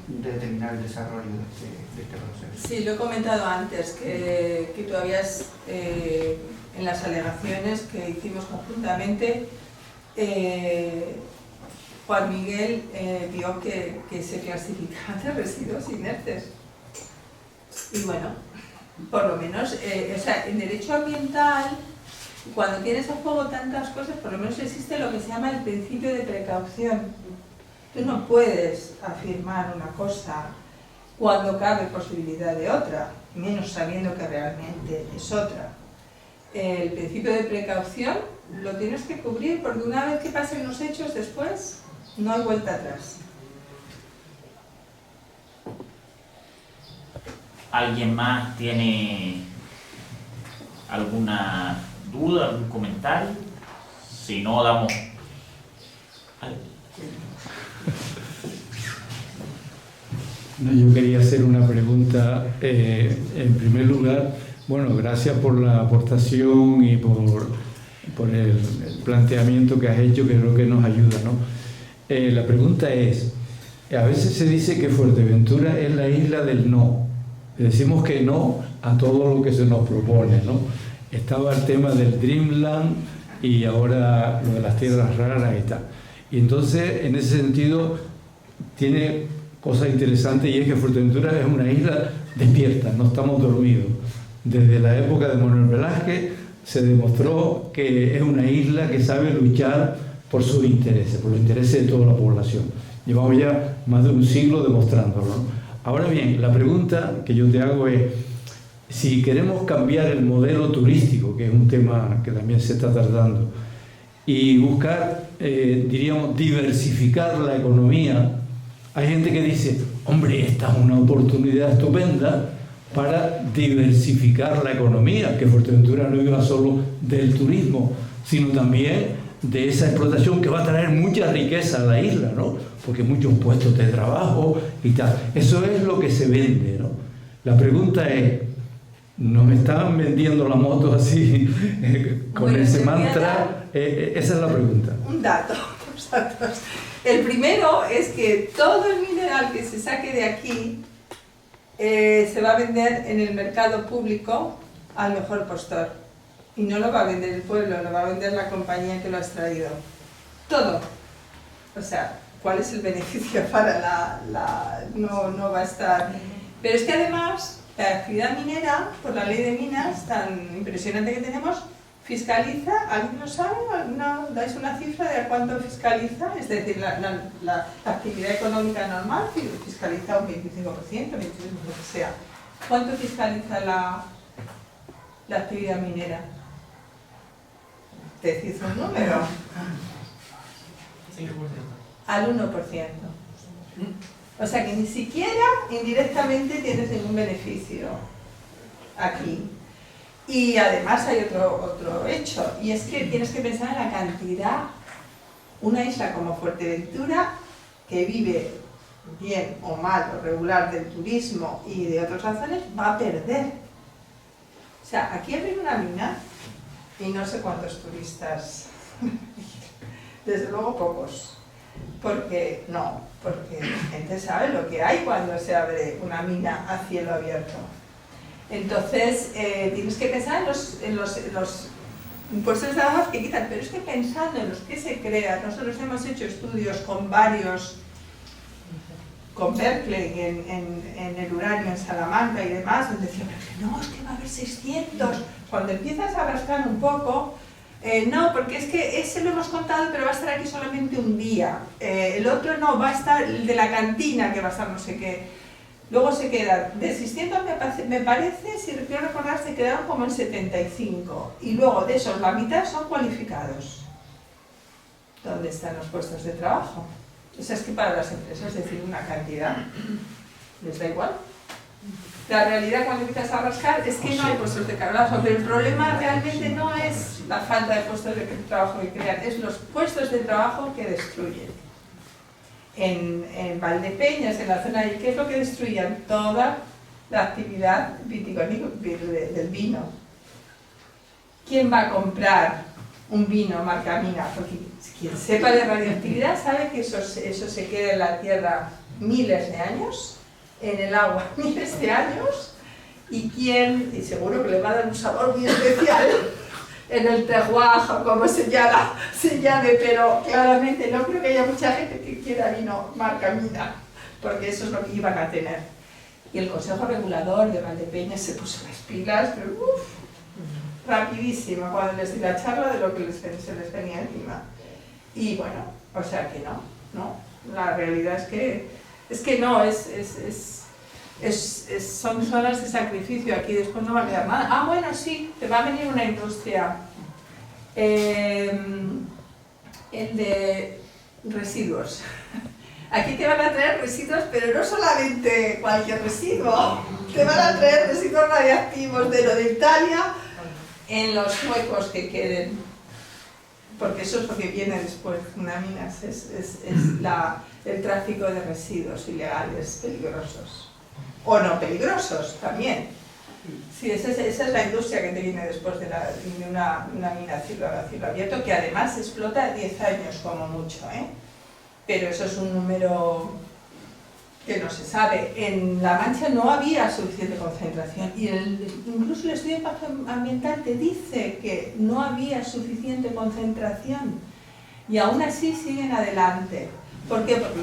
determinar el desarrollo de este proceso. Sí, lo he comentado antes, que tú habías, en las alegaciones que hicimos conjuntamente, Juan Miguel vio que se clasificaban de residuos inertes. Y bueno, por lo menos, o sea, en derecho ambiental, cuando tienes a juego tantas cosas, por lo menos existe lo que se llama el principio de precaución. Tú no puedes afirmar una cosa cuando cabe posibilidad de otra, menos sabiendo que realmente es otra. El principio de precaución lo tienes que cubrir porque una vez que pasen los hechos después no hay vuelta atrás. ¿Alguien más tiene alguna duda, algún comentario? Si no, damos... No, yo quería hacer una pregunta. En primer lugar, bueno, gracias por la aportación y por el planteamiento que has hecho, que creo que nos ayuda, ¿no? La pregunta es, a veces se dice que Fuerteventura es la isla del no. Le decimos que no a todo lo que se nos propone, ¿no? Estaba el tema del Dreamland y ahora lo de las tierras raras y tal. Y entonces, en ese sentido, tiene cosas interesantes, y es que Fuerteventura es una isla despierta, no estamos dormidos. Desde la época de Manuel Velázquez se demostró que es una isla que sabe luchar por sus intereses, por los intereses de toda la población. Llevamos ya más de un siglo demostrándolo, ¿no? Ahora bien, la pregunta que yo te hago es, si queremos cambiar el modelo turístico, que es un tema que también se está tratando, y buscar, diríamos, diversificar la economía, hay gente que dice, hombre, esta es una oportunidad estupenda para diversificar la economía, que Fuerteventura no viva solo del turismo, sino también de esa explotación que va a traer mucha riqueza a la isla, ¿no? Porque muchos puestos de trabajo y tal. Eso es lo que se vende, ¿no? La pregunta es, ¿nos estaban vendiendo la moto así, con bueno, ese mantra? Esa es la pregunta. Un dato, dos datos. El primero es que todo el mineral que se saque de aquí se va a vender en el mercado público al mejor postor. Y no lo va a vender el pueblo, lo va a vender la compañía que lo ha extraído. Todo. O sea, ¿cuál es el beneficio para no va a estar? Pero es que además, la actividad minera, por la ley de minas tan impresionante que tenemos, fiscaliza, ¿alguien lo sabe? ¿Dais una cifra de cuánto fiscaliza? Es decir, la actividad económica normal fiscaliza un 25%, 25%, lo que sea. ¿Cuánto fiscaliza la actividad minera? Decís un número. 5%. Al 1%. O sea que ni siquiera indirectamente tienes ningún beneficio aquí. Y además hay otro hecho, y es que tienes que pensar en la cantidad. Una isla como Fuerteventura, que vive bien o mal o regular del turismo y de otras razones, va a perder. O sea, aquí abren una mina y no sé cuántos turistas, desde luego pocos, porque la gente sabe lo que hay cuando se abre una mina a cielo abierto. Entonces, tienes que pensar en los impuestos de trabajo que quitan, pero es que pensando en los que se crean, nosotros hemos hecho estudios con Berkeley en el uranio en Salamanca y demás, donde decían, no, es que va a haber 600. Cuando empiezas a rascar un poco, no, porque es que ese lo hemos contado, pero va a estar aquí solamente un día. El otro no, va a estar el de la cantina, que va a estar no sé qué. Luego se quedan, de 600 me parece, si quiero recordar, se quedaron como en 75. Y luego de esos, la mitad son cualificados. ¿Dónde están los puestos de trabajo? O sea, es que para las empresas decir una cantidad les da igual. La realidad cuando empiezas a rascar es que no hay puestos de trabajo, pero el problema realmente no es la falta de puestos de trabajo que crean, es los puestos de trabajo que destruyen. En Valdepeñas, en la zona de ¿qué es lo que destruían? Toda la actividad vitivinícola del vino. ¿Quién va a comprar un vino marca Mina? Porque quien sepa de radioactividad sabe que eso se queda en la tierra miles de años, en el agua miles de años, y seguro que le va a dar un sabor muy especial en el terroir, como se llame, pero claramente no creo que haya mucha gente que quiera vino marca Mina, porque eso es lo que iban a tener. Y el Consejo Regulador de Valdepeñas se puso las pilas, pero rapidísimo, cuando les di la charla de lo que se les venía encima. Y bueno, o sea que no, la realidad es que no, son zonas de sacrificio, aquí después no va a quedar nada. Ah, bueno, sí, te va a venir una industria, el de residuos. Aquí te van a traer residuos, pero no solamente cualquier residuo, te van a traer residuos radiactivos de lo de Italia en los huecos que queden, porque eso es lo que viene después, una mina, es el tráfico de residuos ilegales, peligrosos, o no peligrosos también. Sí, esa es la industria que te viene después de una mina a cielo abierto, que además explota 10 años como mucho, ¿eh? Pero eso es un número que no se sabe. En La Mancha no había suficiente concentración y incluso el estudio de impacto ambiental te dice que no había suficiente concentración y aún así siguen adelante. ¿Por qué? Porque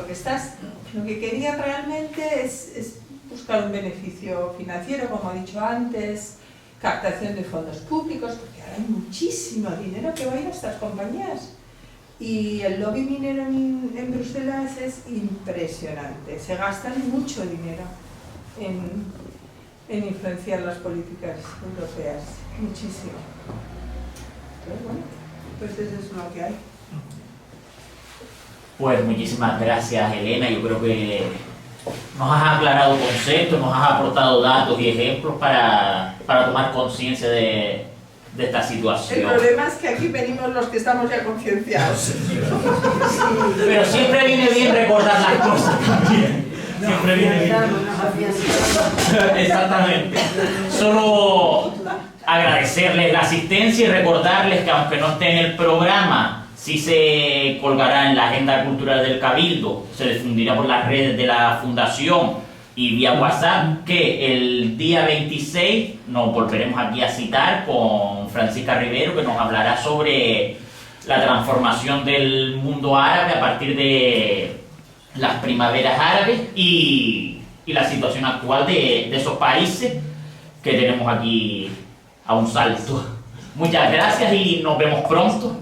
lo que querían realmente es buscar un beneficio financiero, como he dicho antes, captación de fondos públicos, porque ahora hay muchísimo dinero que va a ir a estas compañías. Y el lobby minero en Bruselas es impresionante. Se gastan mucho dinero en influenciar las políticas europeas. Muchísimo. Pero bueno, pues eso es lo que hay. Pues muchísimas gracias, Elena. Yo creo que nos has aclarado conceptos, nos has aportado datos y ejemplos para tomar conciencia de esta situación. El problema es que aquí venimos los que estamos ya concienciados. Pero siempre viene bien recordar las cosas también. Siempre viene bien. Exactamente. Solo agradecerles la asistencia y recordarles que aunque no esté en el programa, sí se colgará en la agenda cultural del Cabildo, se difundirá por las redes de la Fundación y vía WhatsApp, que el día 26 nos volveremos aquí a citar con Francisca Rivero, que nos hablará sobre la transformación del mundo árabe a partir de las primaveras árabes y la situación actual de esos países que tenemos aquí a un salto. Muchas gracias y nos vemos pronto.